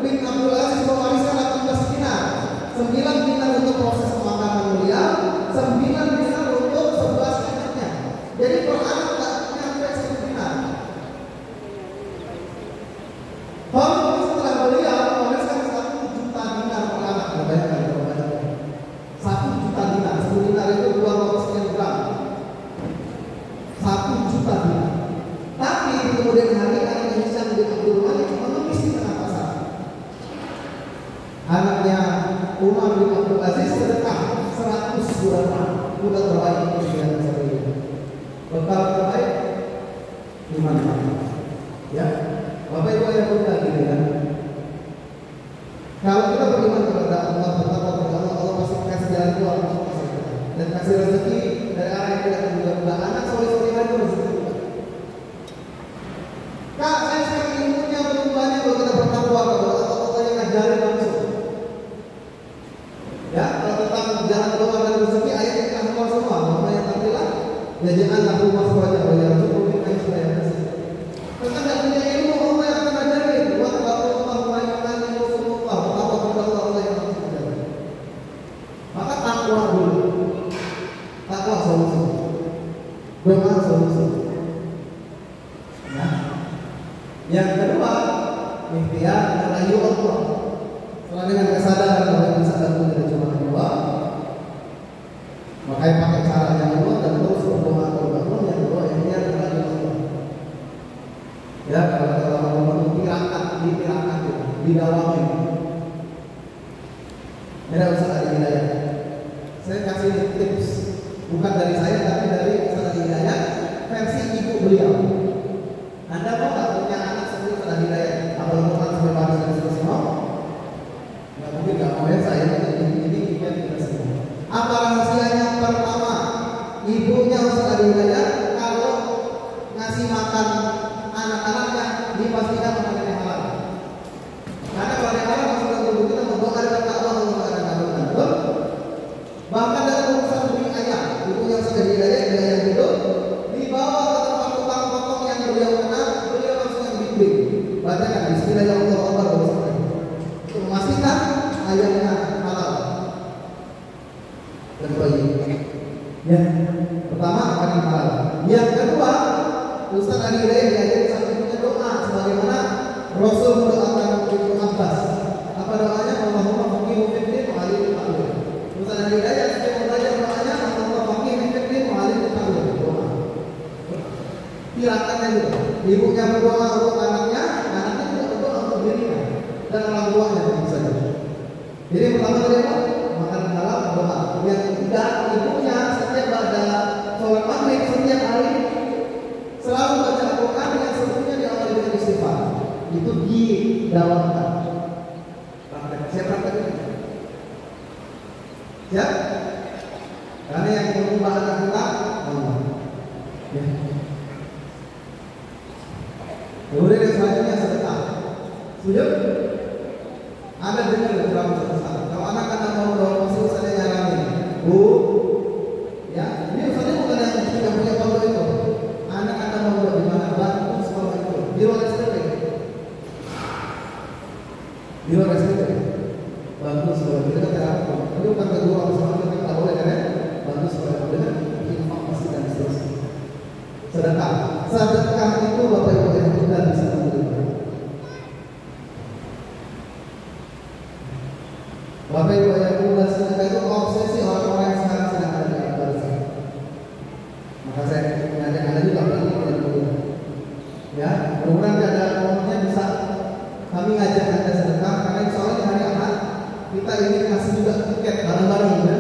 bin Abdul Aziz mewariskan 18 dinar. 9 dinar untuk proses pemakaman beliau, 9 dinar untuk 11 anaknya. Jadi per anak tak nyampe 1 dinar. Kalau setelah beliau mewariskan 1 juta dinar per anak, bayangkan kalau bayangkan 1 juta dinar, 1 dinar itu 2 sekian gram. 1 juta dinar. Tapi di kemudian hari anaknya Hisham bin Abdul Malik mengemis di tengah pasar. Anaknya Umar bin Abdul Aziz sedekah 100 dirham, kuda terbaik yang seperti ini. Bekal terbaik iman. Ya, Bapak Ibu yang berkah gitu kan. Kalau kita beriman kepada Allah, bertakwa kepada Allah, Allah pasti kasih jalan keluar dan kasih rezeki dari arah yang tidak terduga. Anak soleh-soleh itu rezeki. Kak, saya sekarang ilmunya belum banyak kalau kita bertakwa kepada Allah yang ngajarin langsung. Ya, kalau tentang jalan keluar dari rezeki ayatnya kita hafal semua. Bapak yang tertilah, ya janganlah rumah saja oleh Rasul kita supaya kasih. Tentang tidak punya ilmu Allah yang akan ajarin. Buat Allah melakukan ilmu Allah, bertakwa kepada Allah yang akan ajarin. Maka takwa dulu, takwa solusi, doa solusi. Ya. Yang kedua, ikhtiar merayu Allah. Setelah dengan kesadaran bahwa bisa bantu dari cuma Allah, makanya pakai caranya Allah dan terus berdoa kepada Allah. Yang kedua, ikhtiar merayu Allah. Ya, kalau Allah ditirakat, didawami. Tidak usah ada hidayah. Saya kasih tips, bukan dari saya tapi dari Ustaz Hidayat versi ibu beliau. Anda mau tak punya anak seperti Ustaz Hidayat? Apa Quran sampai baris dan seterusnya? Nggak mungkin, nggak mau ya saya ini kita semua. Apa rahasianya? Pertama, ibunya Ustaz Hidayat kalau ngasih makan anak-anaknya dipastikan makan yang halal. Karena kalau yang halal maksudnya tubuh kita membawa kata Allah untuk ada kandungan. Betul? Bahkan dalam urusan beli ayam, ibunya Ustaz Hidayat yang hidup dibawa ke tempat tukang potong yang beliau kenal, beliau langsung yang bimbing. Bacakan Bismillahirrahmanirrahim untuk memastikan ayamnya halal dan baik. Ya, pertama makan halal. Yang kedua, Ustaz Ali Hidayat diajari sampai punya doa sebagaimana Rasul mendoakan Ibnu Abbas. Apa doanya? Allahumma faqihu fid din wa 'allimhu ta'wil. Ustaz Ali Hidayat setiap membaca doanya Allahumma faqihu fid din wa 'allimhu ta'wil. Doa. Tirakannya juga. Ibunya berdoa untuk anaknya juga berdoa untuk dirinya dan orang tuanya tentu saja. Jadi pertama tadi apa? Makan halal, doa. Yang ketiga, ibunya setiap pada sholat maghrib setiap hari selalu baca Al-Quran yang sebelumnya diawali dengan istighfar. Itu didawamkan. Saya praktek. Ya? Karena yang mengubah anak kita Allah. Ya. Kemudian yang selanjutnya sedekah. Setuju? Anda dengar berapa besar? Kalau anak-anak mau bawa masuk, saya nyaranin, Bu, ya, ini ustaznya bukan yang tidak punya pondok itu. Anak-anak mau bawa di mana? Bantu sekolah itu. Di luar SPP. Di luar SPP. Bantu sekolah itu kan terapi. Itu bukan kedua orang sekolah kita tak boleh kan ya? Bantu sekolah itu dengan informasi dan seterusnya. Sedekah. Sedekah itu Bapak Ibu yang tidak bisa menerima. Bapak Ibu yang muda sedekah itu obsesi orang-orang yang sekarang sedang ada di barisan. Maka saya mengajak Anda juga ya, mudah-mudahan ada momennya bisa kami ngajak Anda sedekah, karena insya Allah di hari Ahad kita ingin kasih juga tiket bareng-bareng ya.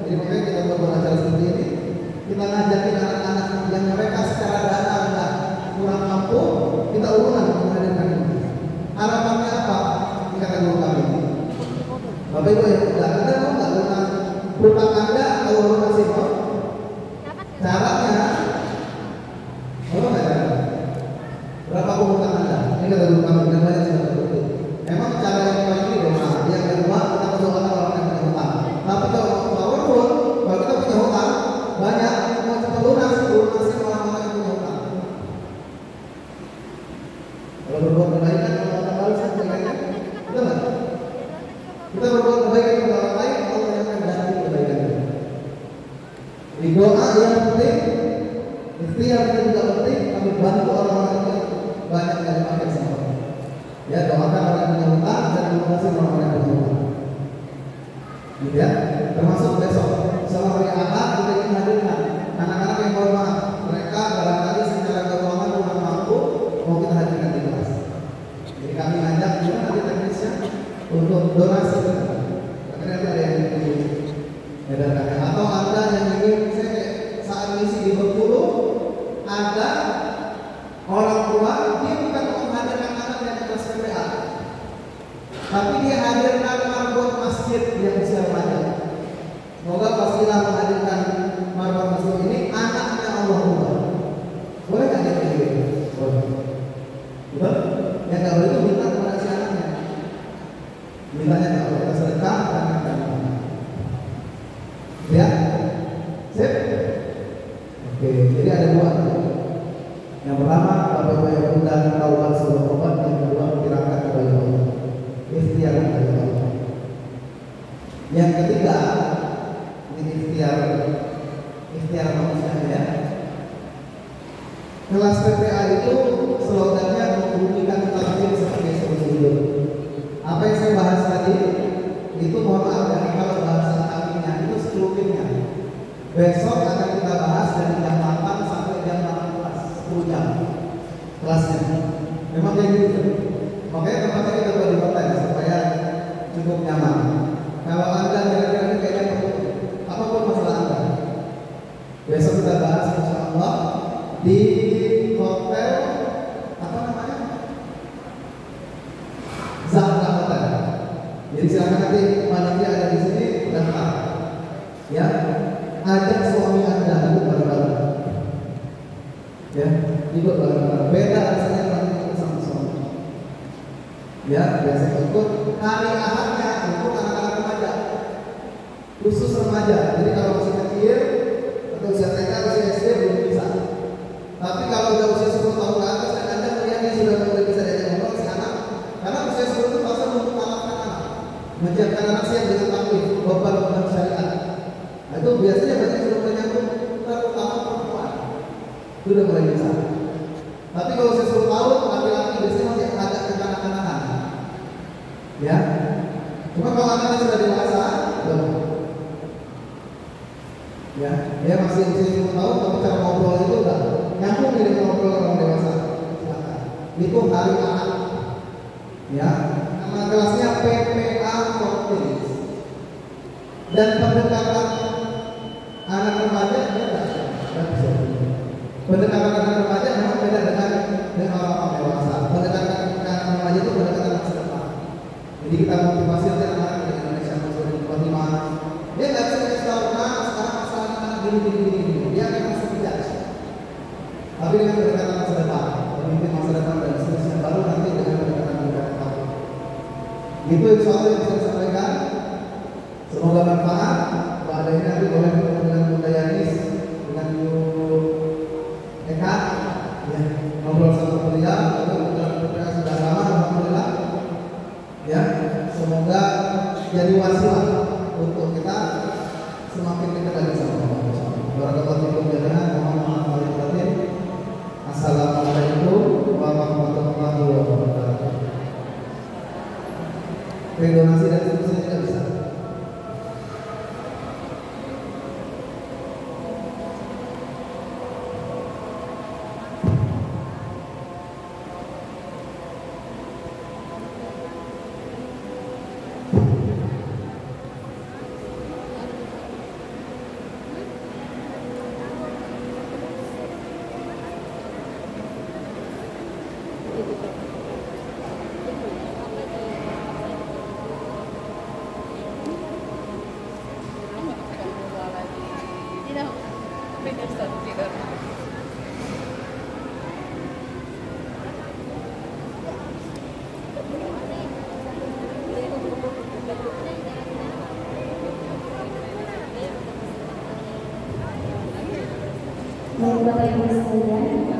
Jadi makanya kita buat acara seperti ini, kita ngajakin anak-anak yang mereka secara dana nggak kurang mampu, kita urunan menghadirkan ini. Harapannya apa? Ini kata guru kami. Bapak Ibu yang udah Anda mau nggak urunan hutang Anda atau urunan sih? Caranya, kalau nggak ada berapa hutang Anda? Ini kata guru kami dan banyak sudah berbeda. Memang cara yang paling ini doa. Yang kedua kita berdoa kalau kita punya hutang. Tapi kalau powerful, kalau kita punya hutang banyak, mau cepat lunasi orang-orang yang punya hutang. Kalau berbuat kebaikan, kalau orang baru saya kebaikan, betul nggak? Kita berbuat kebaikan kepada orang lain, Allah yang akan ganti kebaikan kita. Di doa yang penting, ikhtiar yang juga penting, kami bantu orang-orang yang banyak yang dipakai sama orang. Ya, doakan orang yang punya hutang dan lunasi orang-orang yang punya hutang. Gitu ya, termasuk besok selama hari Ahad kita ingin hadirkan anak-anak yang mohon maaf, mereka barangkali secara keuangan kurang mampu, mau kita hadirkan di kelas. Jadi kami ngajak juga nanti teknisnya untuk donasi. Karena nanti ada yang ingin edarkan. Atau Anda yang ingin, saya saat misi di Bengkulu ada orang tua, dia bukan menghadirkan anak yang kelas PPA, tapi dia hadirkan marbot masjid yang usia remaja. Semoga pastilah menghadirkan marbot masjid ini anaknya Allah Tua. Boleh nggak dia pilih? Boleh. Betul? Yang nggak boleh itu minta kepada si anaknya. Mintanya nggak boleh, kita sedekah dan ya, sip. Oke, jadi ada dua. Yang pertama, Bapak Ibu yang undang taubat sebelum obat. Yang kedua, tirakat kepada Allah. Ikhtiar kepada Allah. Yang ketiga, ini ikhtiar manusia ya. Kelas PPA itu slogannya membunyikan takbir sebagai solusi hidup. Apa yang saya bahas tadi itu mohon maaf ya, kalau bahasa kaminya itu sekelumitnya. Besok akan kita bahas dari jam 8 sampai jam 18, 10 jam kelasnya. Memang kayak gitu. Makanya tempatnya kita buat di hotel supaya cukup nyaman. Kalau Anda kira-kira kayaknya apapun masalah Anda, besok kita bahas insya Allah di hotel apa namanya? Zahra Hotel. Jadi silakan nanti panitia ada di sini daftar. Ya, ajak suami Anda ikut bareng-bareng. Ya, ikut bareng-bareng. Beda rasanya kalau ikut sama suami. Ya, biasanya ikut hari Ahadnya untuk anak-anak remaja, khusus remaja. Jadi kalau masih kecil atau usia TK, usia SD belum bisa. Tapi kalau udah usia 10 tahun ke atas dan Anda melihat dia sudah mulai bisa diajak ngobrol si anak, karena usia 10 itu fase untuk mengalahkan anak, menyiapkan anak siap dengan taklif, beban syariat. Nah, itu biasanya berarti sudah menyambut terutama perempuan, itu udah mulai bisa. Tapi kalau usia 10 tahun laki-laki biasanya masih agak kekanak-kanakan. Ya, cuma kalau anaknya sudah dewasa, ya, dia masih usia 10 tahun, tapi cara ngobrol itu udah nyambung dengan ngobrol orang dewasa. Silakan. Itu hari anak. Ya, nama kelasnya PPA Fortis. Dan pendekatan anak remaja beda. Pendekatan anak remaja memang beda dengan orang dewasa. Pendekatan anak remaja itu pendekatan masa depan. Jadi kita motivasi anak-anak di Indonesia masuk di 25. Dia nggak bisa kasih tahu, sekarang masalah anak gini. Dia akan masih bijak. Tapi dengan pendekatan masa depan, pemimpin masa depan dan seterusnya, baru nanti dengan pendekatan tahun. Itu insya Allah yang bisa disampaikan. Semoga bermanfaat. Pada ini nanti boleh bertemu dengan Bunda Yanis, dengan Bu Eka, ya, ngobrol sama beliau. Kita sudah lama, alhamdulillah. Ya, semoga jadi wasilah untuk kita semakin dekat lagi sama Allah. Barakallahu fiikum. Assalamualaikum warahmatullahi wabarakatuh. Donasi dan seterusnya tidak bisa. Bapak Ibu sekalian,